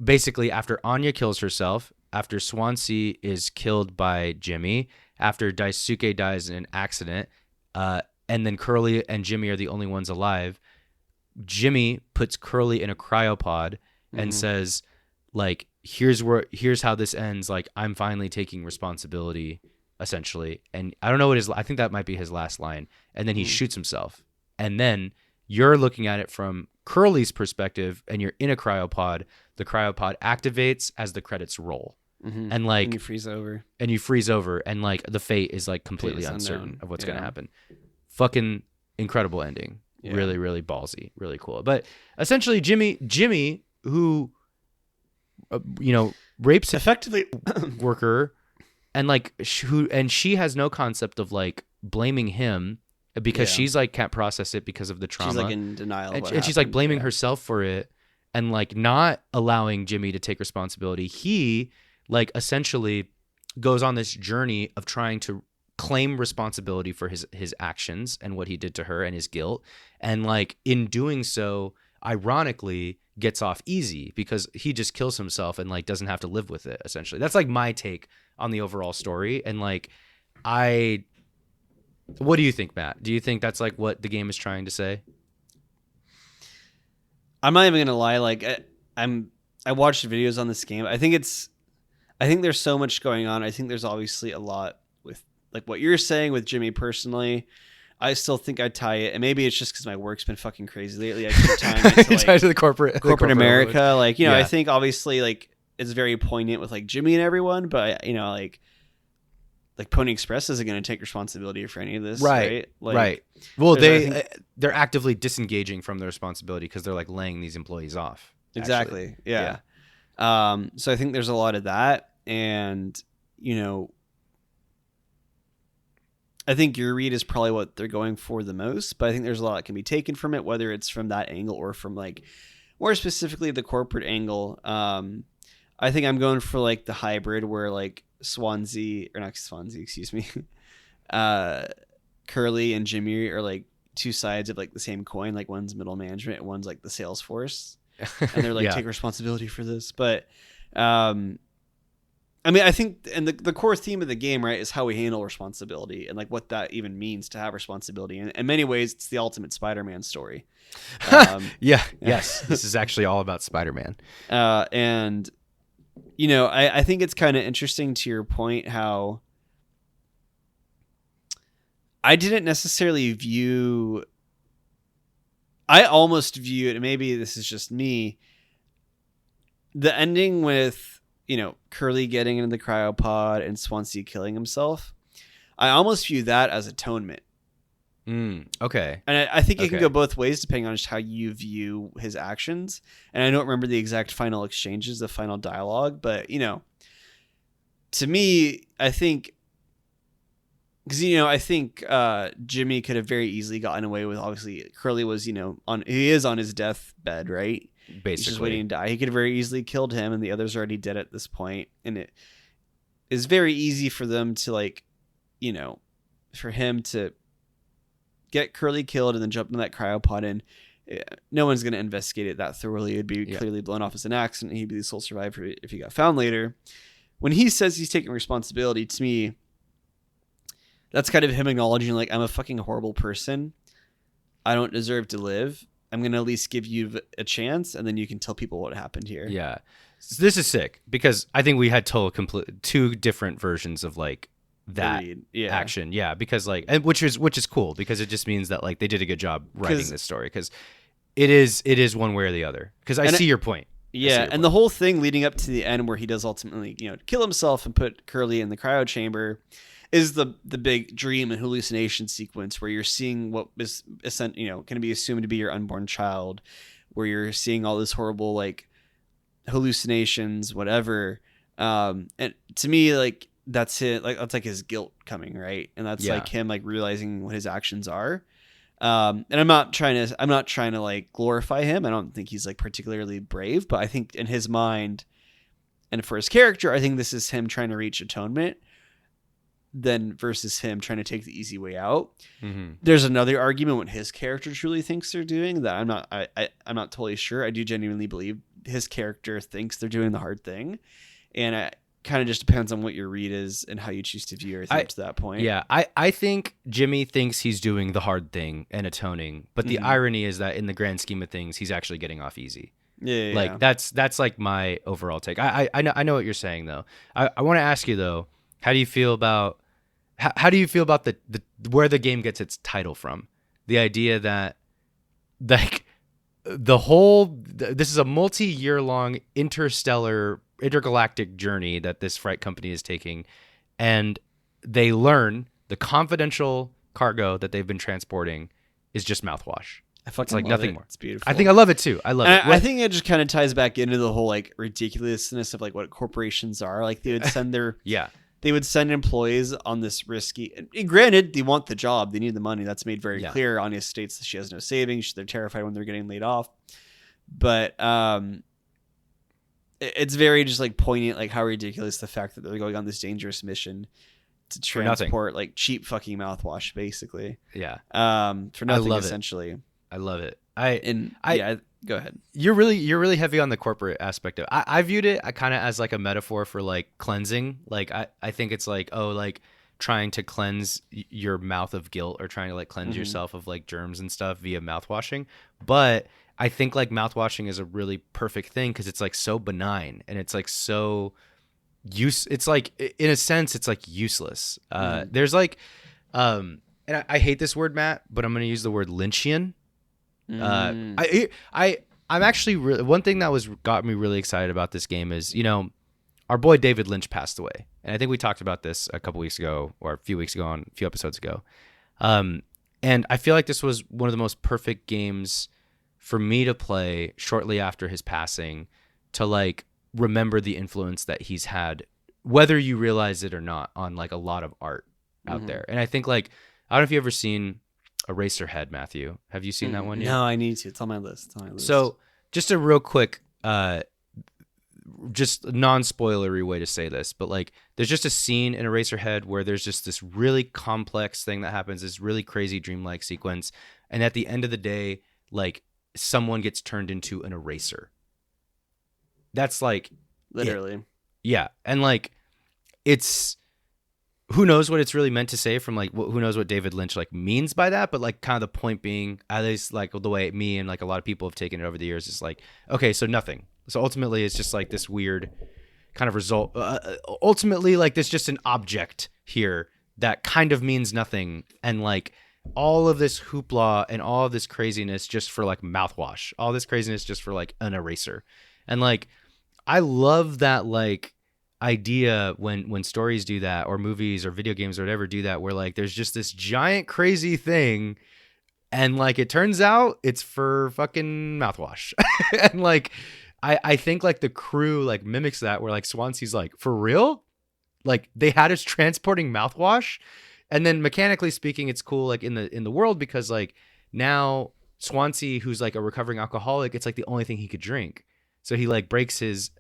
basically after Anya kills herself, after Swansea is killed by Jimmy, after Daisuke dies in an accident, and then Curly and Jimmy are the only ones alive, Jimmy puts Curly in a cryopod and says, like, here's how this ends. Like, I'm finally taking responsibility, essentially. And I don't know I think that might be his last line. And then he shoots himself. And then you're looking at it from Curly's perspective, and you're in a cryopod. The cryopod activates as the credits roll. and like and you freeze over, and like the fate is like completely uncertain unknown. of what's gonna happen. Fucking incredible ending. Yeah. Really, really ballsy, really cool. But essentially, Jimmy, who rapes effectively worker, and like she has no concept of like blaming him because she's like can't process it because of the trauma. She's like in denial, and she's like blaming herself for it and like not allowing Jimmy to take responsibility. He like essentially goes on this journey of trying to claim responsibility for his actions and what he did to her and his guilt, and like in doing so ironically gets off easy because he just kills himself and like doesn't have to live with it. Essentially, that's like my take on the overall story. And like what do you think, Matt? Do you think that's like what the game is trying to say? I'm not even gonna lie. Like I watched videos on this game. I think there's so much going on. I think there's obviously a lot with like what you're saying with Jimmy personally. I still think I tie it, and maybe it's just because my work's been fucking crazy lately. I keep tying it to, like, to the corporate America. world. Like, I think obviously like it's very poignant with like Jimmy and everyone, but like Pony Express isn't going to take responsibility for any of this, right? Like, right. Well, they're actively disengaging from their responsibility because they're like laying these employees off. Exactly. Yeah. So I think there's a lot of that, and I think your read is probably what they're going for the most, but I think there's a lot that can be taken from it, whether it's from that angle or from like more specifically the corporate angle. I think I'm going for like the hybrid where like Swansea, excuse me. Curly and Jimmy are like two sides of like the same coin. Like one's middle management and one's like the sales force. And they're like, take responsibility for this. But, I mean, I think, and the core theme of the game, right, is how we handle responsibility and like what that even means to have responsibility. And in many ways, it's the ultimate Spider-Man story. Yes. This is actually all about Spider-Man. And I think it's kind of interesting to your point how I didn't necessarily I almost view it, and maybe this is just me, the ending with Curly getting into the cryopod and Swansea killing himself, I almost view that as atonement. Okay. And I think it can go both ways depending on just how you view his actions. And I don't remember the exact final exchanges, the final dialogue, but to me, I think because I think Jimmy could have very easily gotten away with, obviously Curly was he is on his deathbed, right? Basically, he's just waiting to die. He could have very easily killed him, and the others are already dead at this point. And it is very easy for them to for him to get Curly killed and then jump into that cryopod, and no one's going to investigate it that thoroughly. It'd be clearly blown off as an accident, and he'd be the sole survivor if he got found later. When he says he's taking responsibility, to me, that's kind of him acknowledging, like, I'm a fucking horrible person. I don't deserve to live. I'm going to at least give you a chance, and then you can tell people what happened here. Yeah. This is sick, because I think we had two different versions of, like, that action. Yeah, because, like, and which is cool, because it just means that, like, they did a good job writing this story, because it is one way or the other. Because I see your point. Yeah, and the whole thing leading up to the end where he does ultimately, kill himself and put Curly in the cryo chamber is the big dream and hallucination sequence where you're seeing what is going to be assumed to be your unborn child, where you're seeing all this horrible, like, hallucinations, whatever. And to me, like, that's it. Like, that's like his guilt coming, right? And that's like him, like, realizing what his actions are. And I'm not trying to like glorify him. I don't think he's like particularly brave, but I think in his mind and for his character, I think this is him trying to reach atonement then versus him trying to take the easy way out. Mm-hmm. There's another argument what his character truly thinks they're doing that I'm not totally sure. I do genuinely believe his character thinks they're doing the hard thing. And it kind of just depends on what your read is and how you choose to view everything up to that point. Yeah, I think Jimmy thinks he's doing the hard thing and atoning, but the irony is that in the grand scheme of things, he's actually getting off easy. Yeah. Like that's like my overall take. I know what you're saying though. I want to ask you though, how do you feel about the where the game gets its title from? The idea that, like, this is a multi-year long interstellar intergalactic journey that this freight company is taking, and they learn the confidential cargo that they've been transporting is just mouthwash. It's like nothing more. It's beautiful. I think I love it too. I love it. I think it just kind of ties back into the whole like ridiculousness of like what corporations are. Like they would send their they would send employees on this risky. And granted, they want the job, they need the money. That's made very clear. Anya states that she has no savings. They're terrified when they're getting laid off. But it's very just like poignant, like how ridiculous the fact that they're going on this dangerous mission to transport like cheap fucking mouthwash, basically. Yeah. For nothing, essentially. I love it. Go ahead. You're really heavy on the corporate aspect of it. I viewed it kind of as like a metaphor for like cleansing. Like I think it's like, oh, like trying to cleanse your mouth of guilt or trying to like cleanse yourself of like germs and stuff via mouthwashing. But I think like mouthwashing is a really perfect thing because it's like so benign and it's like so it's like in a sense it's like useless. There's like and I hate this word, Matt, but I'm going to use the word Lynchian. I'm actually one thing that got me really excited about this game is, you know, our boy David Lynch passed away, and I think we talked about this a couple weeks ago or a few weeks ago on a few episodes ago. And I feel like this was one of the most perfect games for me to play shortly after his passing to like remember the influence that he's had, whether you realize it or not, on like a lot of art out there. And I think like, I don't know if you've ever seen Eraserhead, Matthew. Have you seen that one yet? No, I need to. It's on my list. So just a real quick, just non-spoilery way to say this, but like there's just a scene in Eraserhead where there's just this really complex thing that happens, this really crazy dreamlike sequence. And at the end of the day, like someone gets turned into an eraser. That's like literally. Yeah. And like, it's, who knows what it's really meant to say from like, who knows what David Lynch like means by that, but like kind of the point being, at least like the way me and like a lot of people have taken it over the years is like, okay, so nothing. So ultimately it's just like this weird kind of result. Ultimately, like there's just an object here that kind of means nothing. And like all of this hoopla and all of this craziness just for like mouthwash, all this craziness just for like an eraser. And like, I love that like idea when stories do that, or movies or video games or whatever do that, where like there's just this giant crazy thing and like it turns out it's for fucking mouthwash. And like I think like the crew like mimics that, where like Swansea's like, for real? Like they had us transporting mouthwash? And then mechanically speaking, it's cool like in the world, because like now Swansea, who's like a recovering alcoholic, it's like the only thing he could drink. So he like breaks his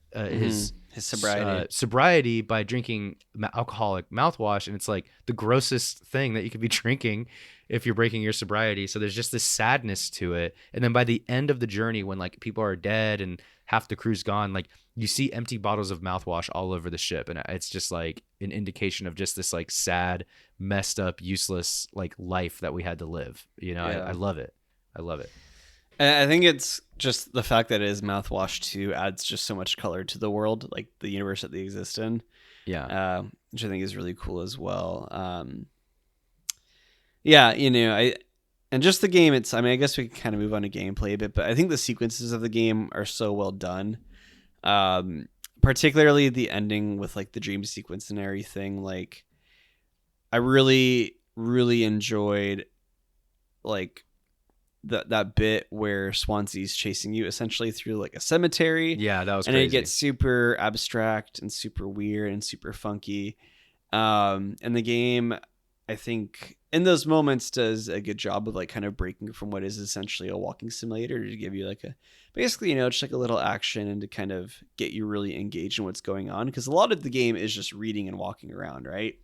sobriety by drinking alcoholic mouthwash, and it's like the grossest thing that you could be drinking if you're breaking your sobriety. So there's just this sadness to it. And then by the end of the journey, when like people are dead and half the crew's gone, like you see empty bottles of mouthwash all over the ship, and it's just like an indication of just this like sad, messed up, useless like life that we had to live. You know, I love it. I love it. I think it's just the fact that it is mouthwash too adds just so much color to the world, like the universe that they exist in. Yeah. Which I think is really cool as well. Yeah, you know, and just the game, I mean, I guess we can kind of move on to gameplay a bit, but I think the sequences of the game are so well done. Particularly the ending with like the dream sequence and everything. Like I really, really enjoyed like that bit where Swansea's chasing you essentially through like a cemetery. Yeah, that was and crazy. It gets super abstract and super weird and super funky. And the game, I think, in those moments does a good job of like kind of breaking from what is essentially a walking simulator to give you like basically, you know, just like a little action and to kind of get you really engaged in what's going on. Because a lot of the game is just reading and walking around, right?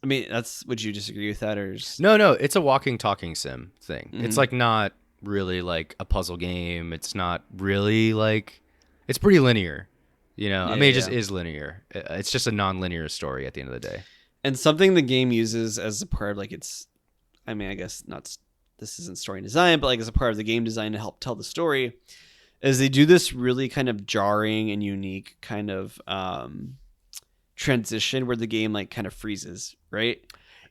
I mean, would you disagree with that, or No, it's a walking, talking sim thing. Mm-hmm. It's like not really like a puzzle game. It's not really like, it's pretty linear, you know. I mean, it just is linear. It's just a non-linear story at the end of the day. And something the game uses as a part of like I mean, I guess this isn't story design, but like as a part of the game design to help tell the story, is they do this really kind of jarring and unique kind of transition where the game like kind of freezes, right?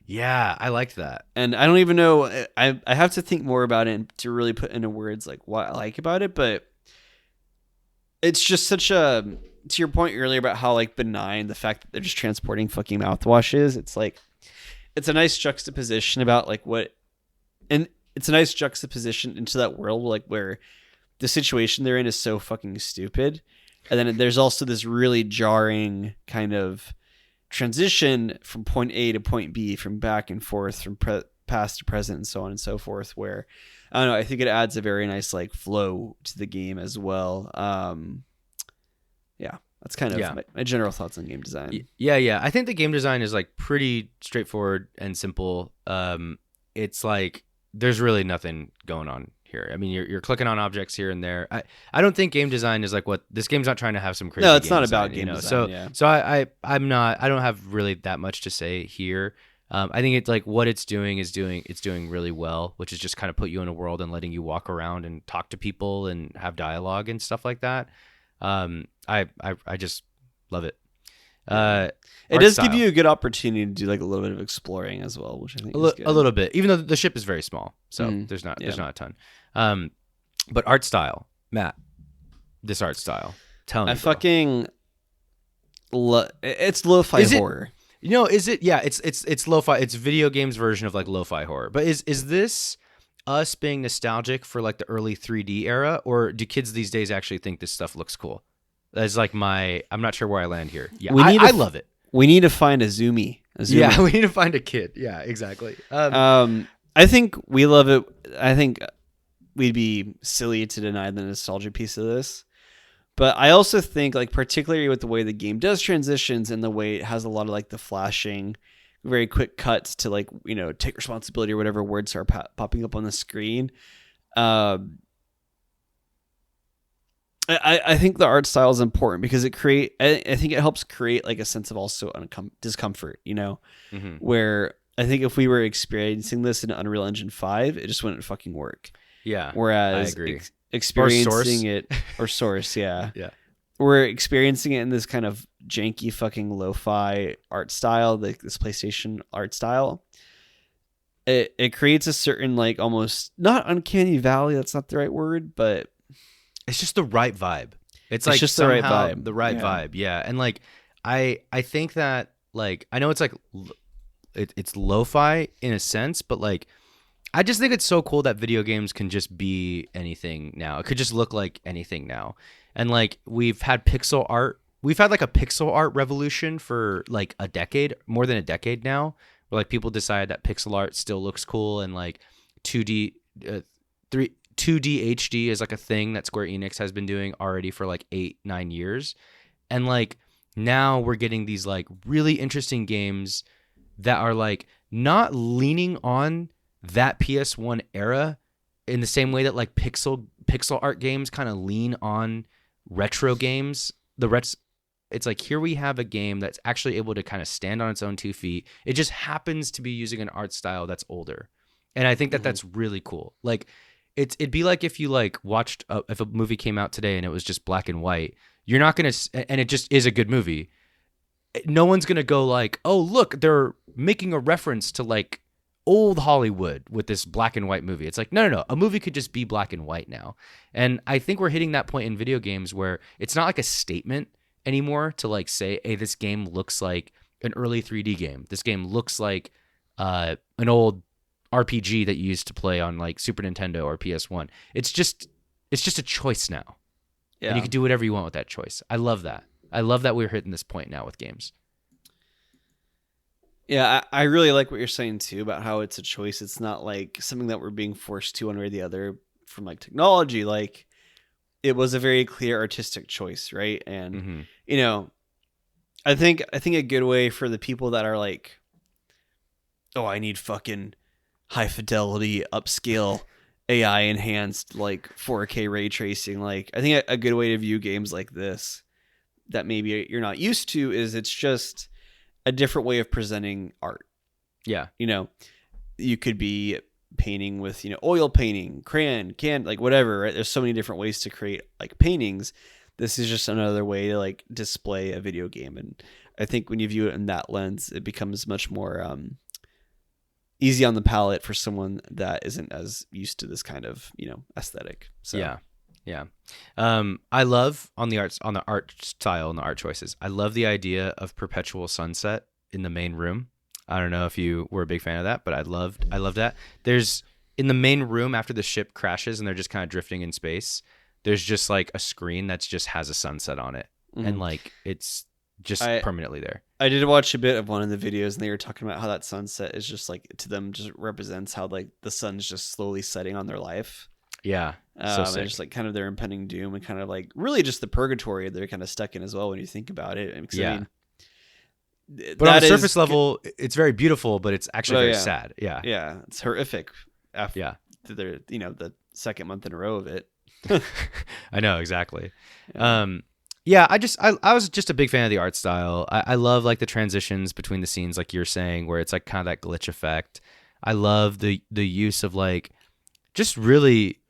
Yeah, I liked that. And I don't even know, I have to think more about it to really put into words like what I like about it, but it's just such a, to your point earlier about how like benign the fact that they're just transporting fucking mouthwash is. It's like, it's a nice juxtaposition about like what, and it's a nice juxtaposition into that world like where the situation they're in is so fucking stupid. And then there's also this really jarring kind of transition from point A to point B, from back and forth, from past to present, and so on and so forth, where I don't know, I think it adds a very nice like flow to the game as well. Yeah, that's kind of my general thoughts on game design. Yeah. I think the game design is like pretty straightforward and simple. It's like there's really nothing going on here. I mean, you're clicking on objects here and there. I don't think game design is like what this game's not trying to have some crazy. No, it's game not design, about game design. So I'm not. I don't have really that much to say here. I think it's like what it's doing really well, which is just kind of put you in a world and letting you walk around and talk to people and have dialogue and stuff like that. I just love it. It does give you a good opportunity to do like a little bit of exploring as well, which I think is good. A little bit, even though the ship is very small, so there's not a ton. But art style, Matt, this art style, tell me. It's lo-fi horror. Is it? Yeah, it's lo-fi. It's video games version of like lo-fi horror. But is this us being nostalgic for like the early 3D era, or do kids these days actually think this stuff looks cool? That's like I'm not sure where I land here. Yeah, I love it. We need to find a zoomie. Yeah, we need to find a kid. Yeah, exactly. I think we love it. I think we'd be silly to deny the nostalgia piece of this. But I also think, like, particularly with the way the game does transitions and the way it has a lot of like the flashing, very quick cuts to like, take responsibility or whatever words are popping up on the screen. I think the art style is important because I think it helps create like a sense of also discomfort, where I think if we were experiencing this in Unreal Engine 5, it just wouldn't fucking work. Yeah. Whereas I agree. Experiencing it or Source, yeah. Yeah. We're experiencing it in this kind of janky fucking lo-fi art style, like this PlayStation art style. It creates a certain like almost not uncanny valley, that's not the right word, but it's just the right vibe. It's like just the right vibe. The right vibe, yeah. And like I think that like I know it's like it's lo-fi in a sense, but like I just think it's so cool that video games can just be anything now. It could just look like anything now. And like we've had pixel art. We've had like a pixel art revolution for like a decade, more than a decade now, where like people decide that pixel art still looks cool and like 2D 2D HD is like a thing that Square Enix has been doing already for like 8-9 years. And like now we're getting these like really interesting games that are like not leaning on that PS1 era in the same way that like pixel art games kind of lean on retro games. It's like here we have a game that's actually able to kind of stand on its own 2 feet. It just happens to be using an art style that's older. And I think that that's really cool. Like it'd be like if you like watched if a movie came out today and it was just black and white, you're not going to, and it just is a good movie. No one's going to go like, oh, look, they're making a reference to like old Hollywood with this black and white movie. It's like, no. A movie could just be black and white now. And I think we're hitting that point in video games where it's not like a statement anymore to like say, hey, this game looks like an early 3D game. This game looks like an old RPG that you used to play on like Super Nintendo or PS1. It's just a choice now. Yeah. And you can do whatever you want with that choice. I love that. I love that we're hitting this point now with games. Yeah, I really like what you're saying too about how it's a choice. It's not like something that we're being forced to one way or the other from like technology. Like it was a very clear artistic choice, right? And I think a good way for the people that are like, oh, I need fucking high fidelity, upscale, AI enhanced like 4K ray tracing. Like I think a good way to view games like this that maybe you're not used to is it's just a different way of presenting art. Yeah. You could be painting with, oil painting, crayon, like whatever, right? There's so many different ways to create like paintings. This is just another way to like display a video game. And I think when you view it in that lens, it becomes much more easy on the palate for someone that isn't as used to this kind of, aesthetic. So yeah. Yeah. I love on the art style and the art choices. I love the idea of perpetual sunset in the main room. I don't know if you were a big fan of that, but I love that. There's in the main room after the ship crashes and they're just kind of drifting in space. There's just like a screen that's just has a sunset on it, and like it's just permanently there. I did watch a bit of one of the videos, and they were talking about how that sunset is just like to them just represents how like the sun's just slowly setting on their life. Yeah, so sick. And just like kind of their impending doom, and kind of like really just the purgatory they're kind of stuck in as well when you think about it. Because, yeah. I mean, but on the surface level, it's very beautiful, but it's actually very yeah. sad. Yeah, yeah, it's horrific. After the the second month in a row of it. I know exactly. Yeah. I was just a big fan of the art style. I love like the transitions between the scenes, like you're saying, where it's like kind of that glitch effect. I love the use of like just really,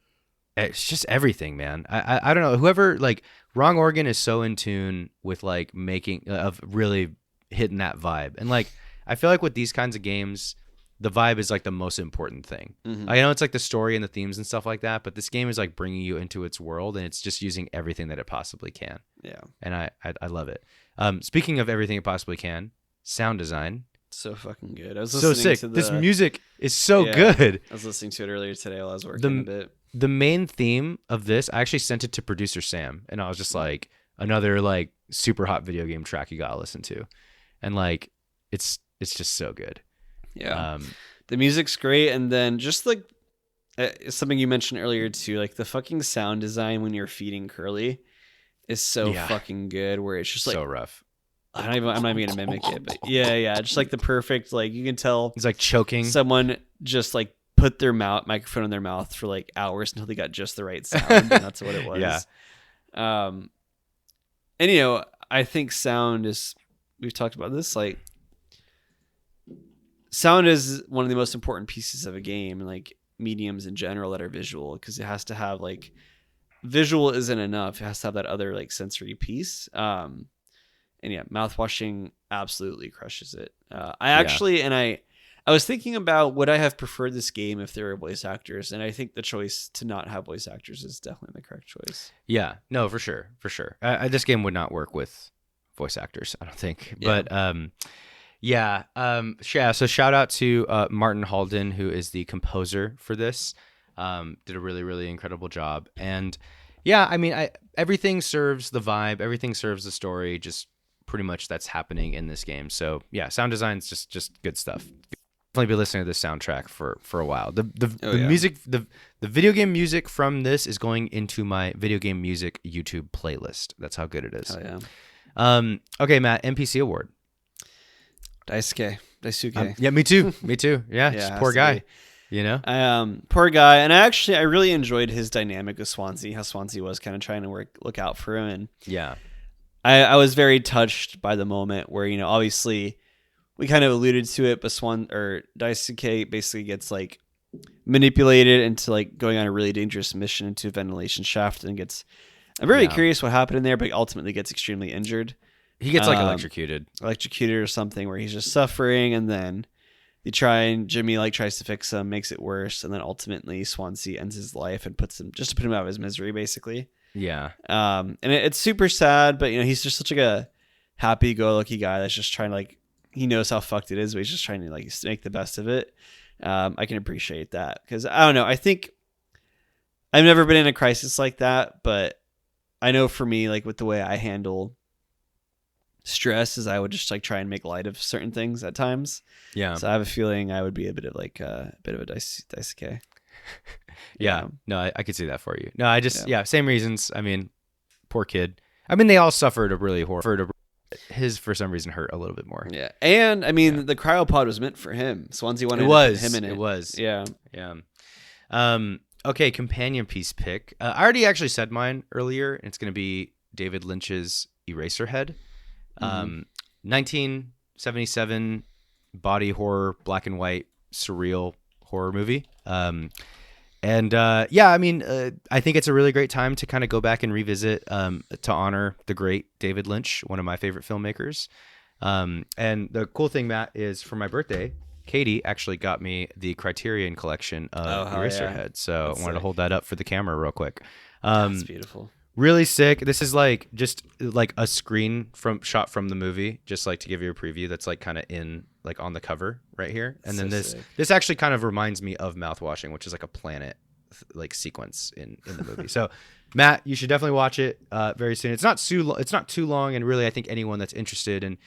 it's just everything, man. I don't know. Whoever like Wrong Organ is so in tune with like making of really hitting that vibe, and like I feel like with these kinds of games, the vibe is like the most important thing. Mm-hmm. I know it's like the story and the themes and stuff like that, but this game is like bringing you into its world, and it's just using everything that it possibly can. Yeah. And I love it. Speaking of everything it possibly can, sound design. So fucking good. I was so listening sick. to This music is so good. I was listening to it earlier today while I was working a bit. The main theme of this, I actually sent it to producer Sam, and I was just like, another like super hot video game track you gotta listen to. And like it's just so good. Yeah. The music's great, and then just like something you mentioned earlier too, like the fucking sound design when you're feeding Curly is so fucking good, where it's just like so rough. I'm not even gonna mimic it, but yeah, just like the perfect, like you can tell it's like choking. Someone just like put their microphone in their mouth for like hours until they got just the right sound, and that's what it was. Yeah. And I think sound is, we've talked about this, like sound is one of the most important pieces of a game, and like mediums in general that are visual, because it has to have like visual isn't enough. It has to have that other like sensory piece. And yeah, Mouthwashing absolutely crushes it. I was thinking about, would I have preferred this game if there were voice actors? And I think the choice to not have voice actors is definitely the correct choice. Yeah, no, for sure. This game would not work with voice actors, I don't think. Yeah. But so shout out to Martin Halden, who is the composer for this. Did a really, really incredible job. And yeah, I mean, everything serves the vibe, everything serves the story, just pretty much that's happening in this game. So yeah, sound design's just good stuff. Definitely be listening to this soundtrack for a while. The music, the video game music from this is going into my video game music YouTube playlist. That's how good it is. Oh yeah. Okay, Matt, NPC award. Daisuke. Yeah, me too. Yeah, just poor guy. Poor guy. And I really enjoyed his dynamic with Swansea, how Swansea was kind of trying to look out for him. And yeah, I was very touched by the moment where, obviously we kind of alluded to it, but Daisuke basically gets like manipulated into like going on a really dangerous mission into a ventilation shaft, and I'm very curious what happened in there, but ultimately gets extremely injured. He gets like electrocuted or something, where he's just suffering, and then Jimmy like tries to fix him, makes it worse, and then ultimately Swansea ends his life and puts him to put him out of his misery, basically. Yeah. And it's super sad, but he's just such like a happy-go-lucky guy that's just trying to like, he knows how fucked it is, but he's just trying to like make the best of it. I can appreciate that, because I don't know. I think I've never been in a crisis like that, but I know for me, like with the way I handle stress, is I would just like try and make light of certain things at times. Yeah. So I have a feeling I would be a bit of a Daisuke. Yeah. No, I could see that for you. No, I just same reasons. I mean, poor kid. I mean, they all suffered a really horrible. His for some reason hurt a little bit more. Yeah, and I mean the cryopod was meant for him. Swansea wanted to put him in it. It was. Yeah. Okay, companion piece pick. I already actually said mine earlier. And it's going to be David Lynch's Eraserhead. 1977 body horror, black and white, surreal horror movie. I mean, I think it's a really great time to kind of go back and revisit to honor the great David Lynch, one of my favorite filmmakers. And the cool thing, Matt, is for my birthday, Katie actually got me the Criterion collection of hell yeah. Eraserhead, so That's I wanted to sick. hold that up for the camera real quick. That's beautiful. Really sick. This is like just like a screen shot from the movie, just like to give you a preview. That's like kind of in like on the cover right here, and then So this sick. this actually kind of reminds me of Mouthwashing, which is like a planet like sequence in the movie. So Matt, you should definitely watch it very soon. It's not too long, and really I think anyone that's interested in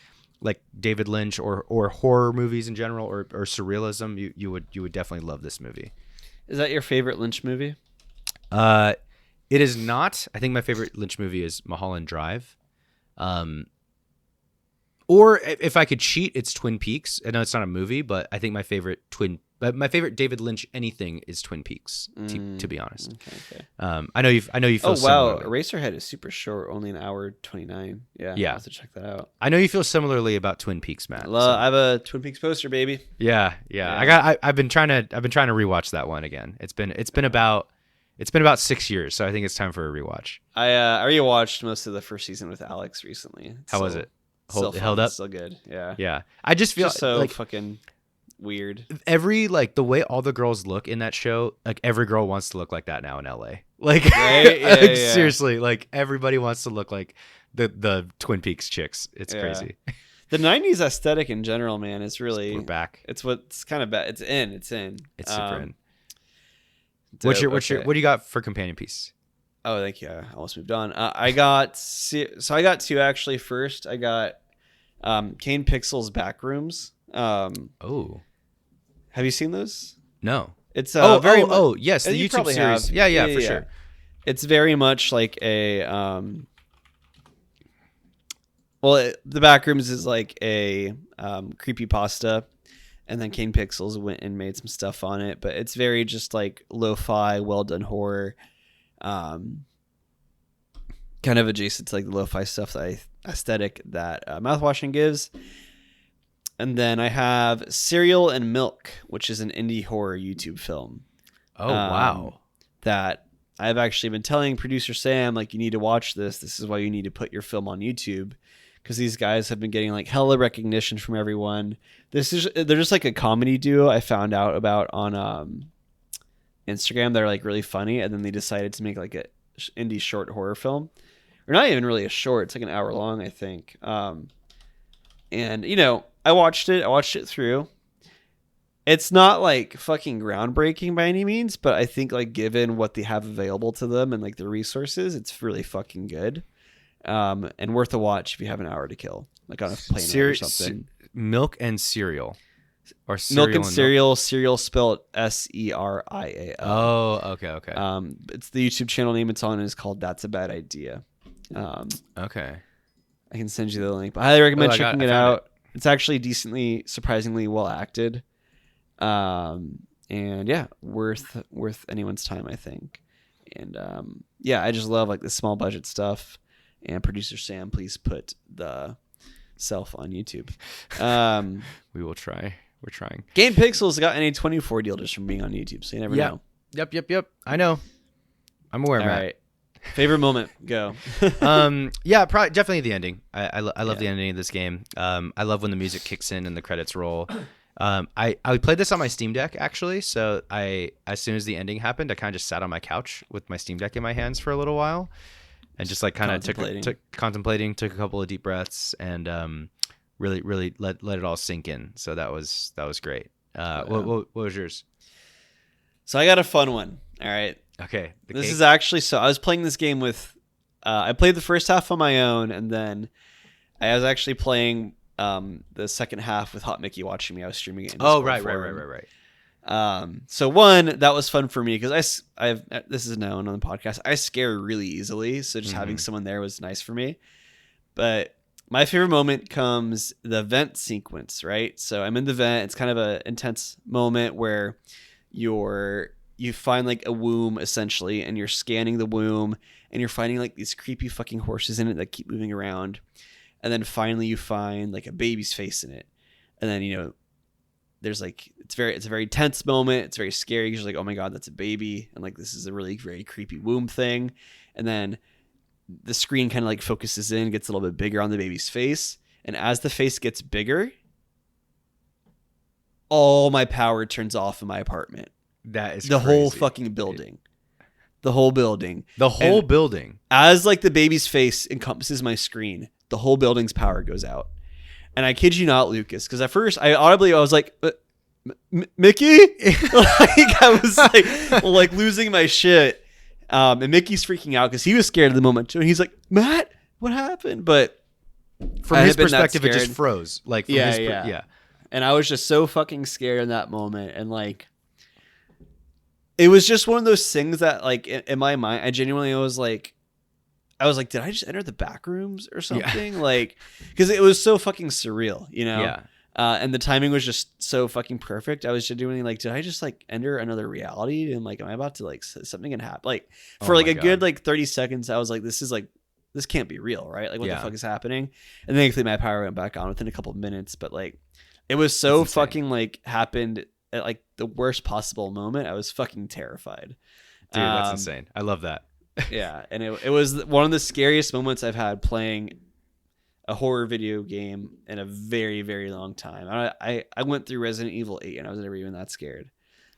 like David Lynch or horror movies in general or surrealism, you would definitely love this movie. Is that your favorite Lynch movie? It is not. I think my favorite Lynch movie is Mulholland Drive. Or if I could cheat, it's Twin Peaks. I know it's not a movie, but I think my favorite David Lynch anything is Twin Peaks. To be honest, Okay. I know you feel. Oh wow, similarly. Eraserhead is super short, only an hour 29. Yeah, Yeah. I'll have to check that out. I know you feel similarly about Twin Peaks, Matt. I have a Twin Peaks poster, baby. Yeah. I've been trying to rewatch that one again. It's been about 6 years, so I think it's time for a rewatch. I rewatched most of the first season with Alex recently. How was it? Still Held fun, up? still good. Yeah. Yeah. I just feel Just so like fucking weird. every like the way all the girls look in that show, like every girl wants to look like that now in LA. Like, Right? Yeah, like, yeah. seriously, like everybody wants to look like the Twin Peaks chicks. It's Yeah. crazy. The 90s aesthetic in general, man, is really We're back. It's what's kind of bad. It's in. It's super in. dope. What do you got for companion piece? Oh, thank you. I almost moved on. I got two actually. First, I got Kane Pixel's Backrooms. Oh Have you seen those? no. It's Yes, the you YouTube probably series. have. Yeah, for sure. It's very much like a the Backrooms is like a creepypasta, and then Kane Pixels went and made some stuff on it, but it's very just like lo-fi, well done horror, kind of adjacent to like the lo-fi stuff aesthetic that Mouthwashing gives. And then I have Cereal and Milk, which is an indie horror YouTube film. Oh wow. That I've actually been telling producer Sam, like, you need to watch this. This is why you need to put your film on YouTube, because these guys have been getting like hella recognition from everyone. They're just like a comedy duo I found out about on Instagram. They're like really funny, and then they decided to make like a indie short horror film, or not even really a short. It's like an hour long, I think. And you know, I watched it through. It's not like fucking groundbreaking by any means, but I think like given what they have available to them and like the resources, it's really fucking good. And worth a watch if you have an hour to kill, like on a plane or something. Milk and cereal, or Milk and cereal. cereal spelled SERIAL. Oh, okay. It's the YouTube channel name it's on is called That's a Bad Idea. Okay. I can send you the link, but I highly recommend checking it found out. It's actually surprisingly well acted. And yeah, worth anyone's time, I think. And yeah, I just love like the small budget stuff. And producer Sam, please put the self on YouTube. We will try. We're trying. Game Pixels got an A24 deal just from being on YouTube, so you never know. Yep. I know. I'm aware, All Matt. right. Favorite moment, go. Yeah, probably definitely the ending. I love the ending of this game. I love when the music kicks in and the credits roll. I played this on my Steam Deck actually, so as soon as the ending happened, I kind of just sat on my couch with my Steam Deck in my hands for a little while, and just like kind of contemplating, took a couple of deep breaths, and really let it all sink in. So that was great. What was yours? So I got a fun one. All right. Okay. This is actually, so I was playing this game with, I played the first half on my own, and then I was actually playing the second half with Hot Mickey watching me. I was streaming it. Oh, right. So one, that was fun for me because this is known on the podcast, I scare really easily. So just having someone there was nice for me. But my favorite moment comes the vent sequence, right? So I'm in the vent. It's kind of an intense moment where you find like a womb essentially, and you're scanning the womb, and you're finding like these creepy fucking horses in it that keep moving around. And then finally you find like a baby's face in it. And then, you know, there's like, it's a very tense moment. It's very scary because you're like, oh my God, that's a baby. And like, this is a really very creepy womb thing. And then the screen kind of like focuses in, gets a little bit bigger on the baby's face. And as the face gets bigger, all my power turns off in my apartment. That is the crazy. whole fucking building. The whole building. The whole And building. as like the baby's face encompasses my screen, the whole building's power goes out. And I kid you not, Lucas, because at first I was like, Mickey? Like I was like losing my shit. And Mickey's freaking out because he was scared of the moment too. And he's like, Matt, what happened? But from his perspective, it just froze. Like, from yeah. And I was just so fucking scared in that moment. And like, it was just one of those things that like in my mind, I genuinely was like, did I just enter the back rooms or something? Yeah. Like, because it was so fucking surreal, you know? Yeah. And the timing was just so fucking perfect. I was genuinely like, did I just like enter another reality? And like, am I about to like something can happen? Like for like a good like 30 seconds, I was like, this can't be real, right? Like what the fuck is happening? And thankfully my power went back on within a couple of minutes. But like, it was so fucking like happened at like the worst possible moment. I was fucking terrified. Dude, that's insane. I love that. Yeah. And it was one of the scariest moments I've had playing a horror video game in a very, very long time. I went through Resident Evil 8 and I was never even that scared.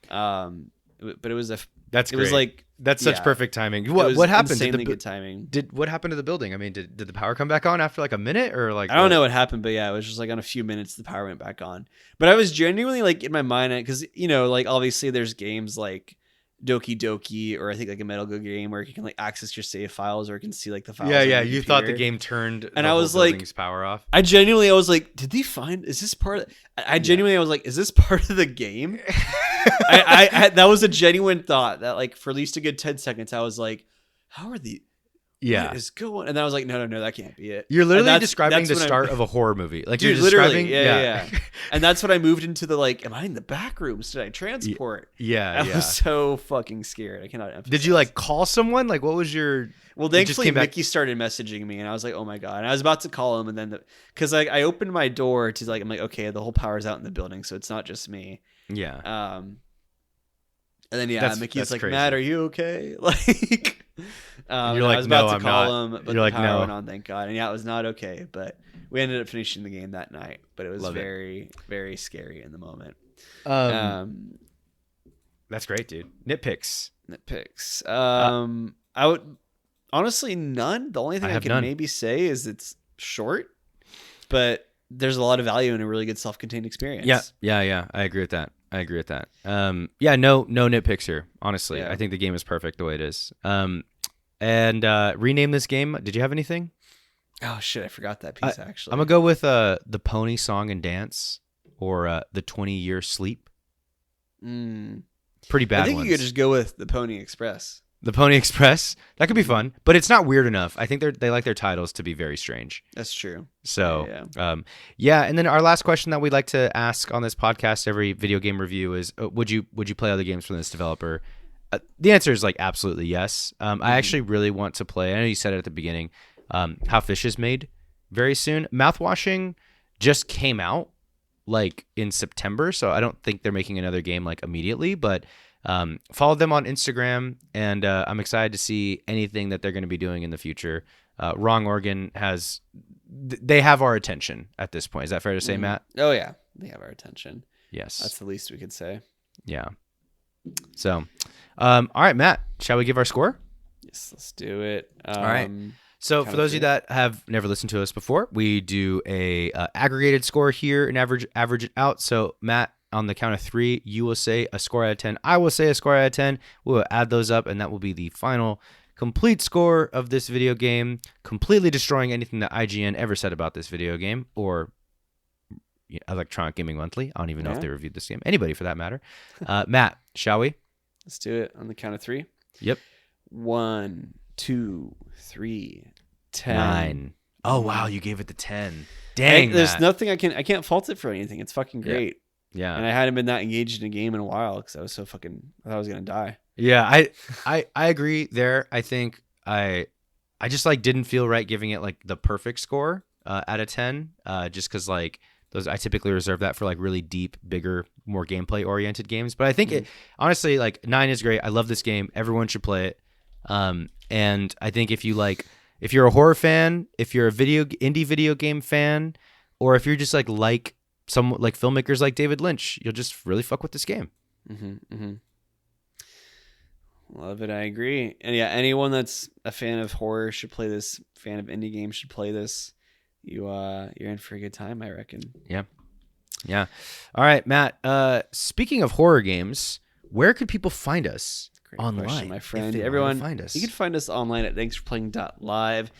But it was that's it great. was like that's such perfect timing. What happened? Insanely good timing. What happened to the building? I mean, did the power come back on after like a minute or like? I don't know what happened, but yeah, it was just like on a few minutes the power went back on. But I was genuinely like in my mind, because you know, like obviously there's games like Doki Doki, or I think like a Metal Gear game where you can like access your save files or you can see like the files. Yeah. You thought the game turned and I was like, power off. I was like, did they find? Is this part? I genuinely was like, is this part of the game? I that was a genuine thought that like for at least a good 10 seconds I was like, how are the? What is going? And then I was like, no, that can't be it. You're literally describing the start of a horror movie. Like, dude, you're describing, yeah. And that's what I moved into the like, am I in the back rooms? Did I transport? Yeah. I was so fucking scared. I cannot emphasize. Did you like call someone? Like, what was your? Well, thankfully Mickey started messaging me, and I was like, oh my god. And I was about to call him, and then because like I opened my door to like, I'm like, okay, the whole power's out in the building, so it's not just me. Yeah. And then Mickey's like, crazy. Matt, are you okay? Like, you're like, I was about to call not. him, but you're the like, power no. went on, thank God. And yeah, it was not okay, but we ended up finishing the game that night. But it was very, very scary in the moment. That's great, dude. Nitpicks. I would honestly none. The only thing I can maybe say is it's short, but there's a lot of value in a really good self-contained experience. Yeah. I agree with that. No nitpicks here. Honestly, Yeah. I think the game is perfect the way it is. And rename this game. Did you have anything? Oh shit, I forgot that piece actually. I'm gonna go with the Pony Song and Dance or the 20-Year Sleep. Pretty bad. I think ones. you could just go with the Pony Express. The Pony Express. That could be fun, but it's not weird enough. I think they like their titles to be very strange. That's true. So, and then our last question that we'd like to ask on this podcast, every video game review, is: Would you play other games from this developer? The answer is like absolutely yes. I actually really want to play. I know you said it at the beginning. How Fish is Made very soon. Mouthwashing just came out like in September, so I don't think they're making another game like immediately, but. Follow them on Instagram, and I'm excited to see anything that they're going to be doing in the future. Wrong Organ they have our attention at this point. Is that fair to say, Matt? Oh yeah, they have our attention. Yes, that's the least we could say. Yeah. So, all right, Matt, shall we give our score? Yes, let's do it. All right. So for those of you that have never listened to us before, we do a aggregated score here and average it out. So Matt, on the count of 3, you will say a score out of 10. I will say a score out of 10. We will add those up, and that will be the final complete score of this video game, completely destroying anything that IGN ever said about this video game or Electronic Gaming Monthly. I don't even know if they reviewed this game. Anybody for that matter. Matt, shall we? Let's do it on the count of 3. Yep. 1, 2, 3, 10. 9. Oh wow, you gave it the 10. Dang. There's nothing I can't fault it for anything. It's fucking great. Yeah. And I hadn't been that engaged in a game in a while because I was so I thought I was gonna die. Yeah, I agree there. I think I just like didn't feel right giving it like the perfect score out of 10. Just because like those I typically reserve that for like really deep, bigger, more gameplay oriented games. But I think it honestly like 9 is great. I love this game. Everyone should play it. And I think if you're a horror fan, if you're a indie video game fan, or if you're just like some like filmmakers like David Lynch, you'll just really fuck with this game. Love it. I agree. And yeah, anyone that's a fan of horror should play this. Fan of indie games should play this. You're in for a good time, I reckon. Yeah. All right, Matt. Speaking of horror games, where could people find us online, question, my friend? if they Everyone, wanna find us? You can find us online at thanksforplaying.live.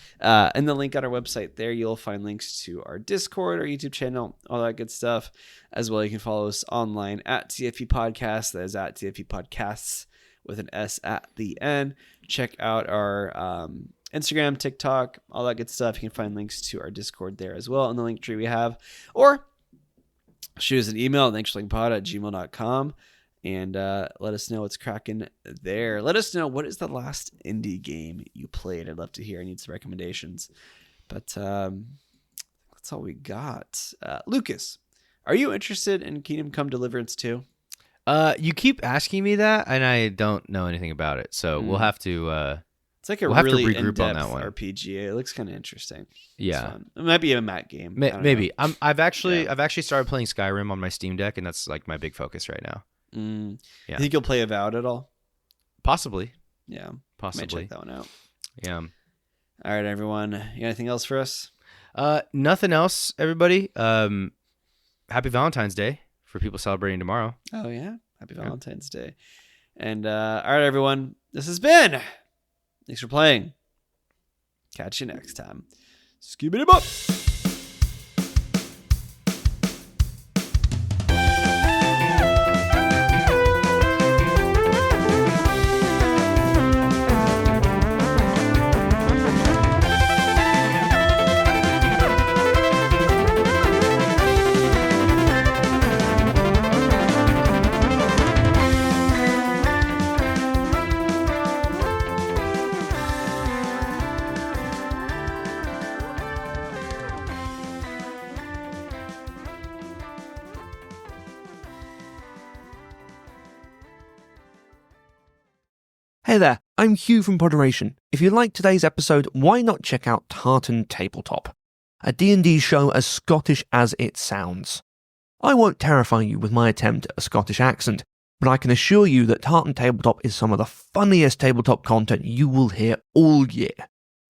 In the link on our website there, you'll find links to our Discord, our YouTube channel, all that good stuff. As well, you can follow us online at TFP Podcast. That is at TFP Podcasts with an S at the end. Check out our Instagram, TikTok, all that good stuff. You can find links to our Discord there as well in the link tree we have. Or shoot us an email at thanksforplayingpod@gmail.com and let us know what's cracking there. Let us know, what is the last indie game you played? I'd love to hear. I need some recommendations. But that's all we got. Lucas, are you interested in Kingdom Come Deliverance 2? You keep asking me that, and I don't know anything about it. So we'll have to. It's like a we'll really have to regroup in-depth on that one. RPG. It looks kind of interesting. Yeah, it might be a Matt game. I don't maybe. know. I've actually started playing Skyrim on my Steam Deck, and that's like my big focus right now. Yeah. Yeah. You think you'll play Avowed at all? Possibly. Yeah, Possibly. might check that one out. Yeah. All right, everyone. You got anything else for us? Nothing else, everybody. Happy Valentine's Day for people celebrating tomorrow. Oh yeah, happy Valentine's Day. And all right, everyone. This has been. Thanks for playing. Catch you next time. Skibidi-bop. Hey there, I'm Hugh from Podderation. If you liked today's episode, why not check out Tartan Tabletop, a D&D show as Scottish as it sounds. I won't terrify you with my attempt at a Scottish accent, but I can assure you that Tartan Tabletop is some of the funniest tabletop content you will hear all year.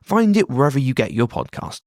Find it wherever you get your podcasts.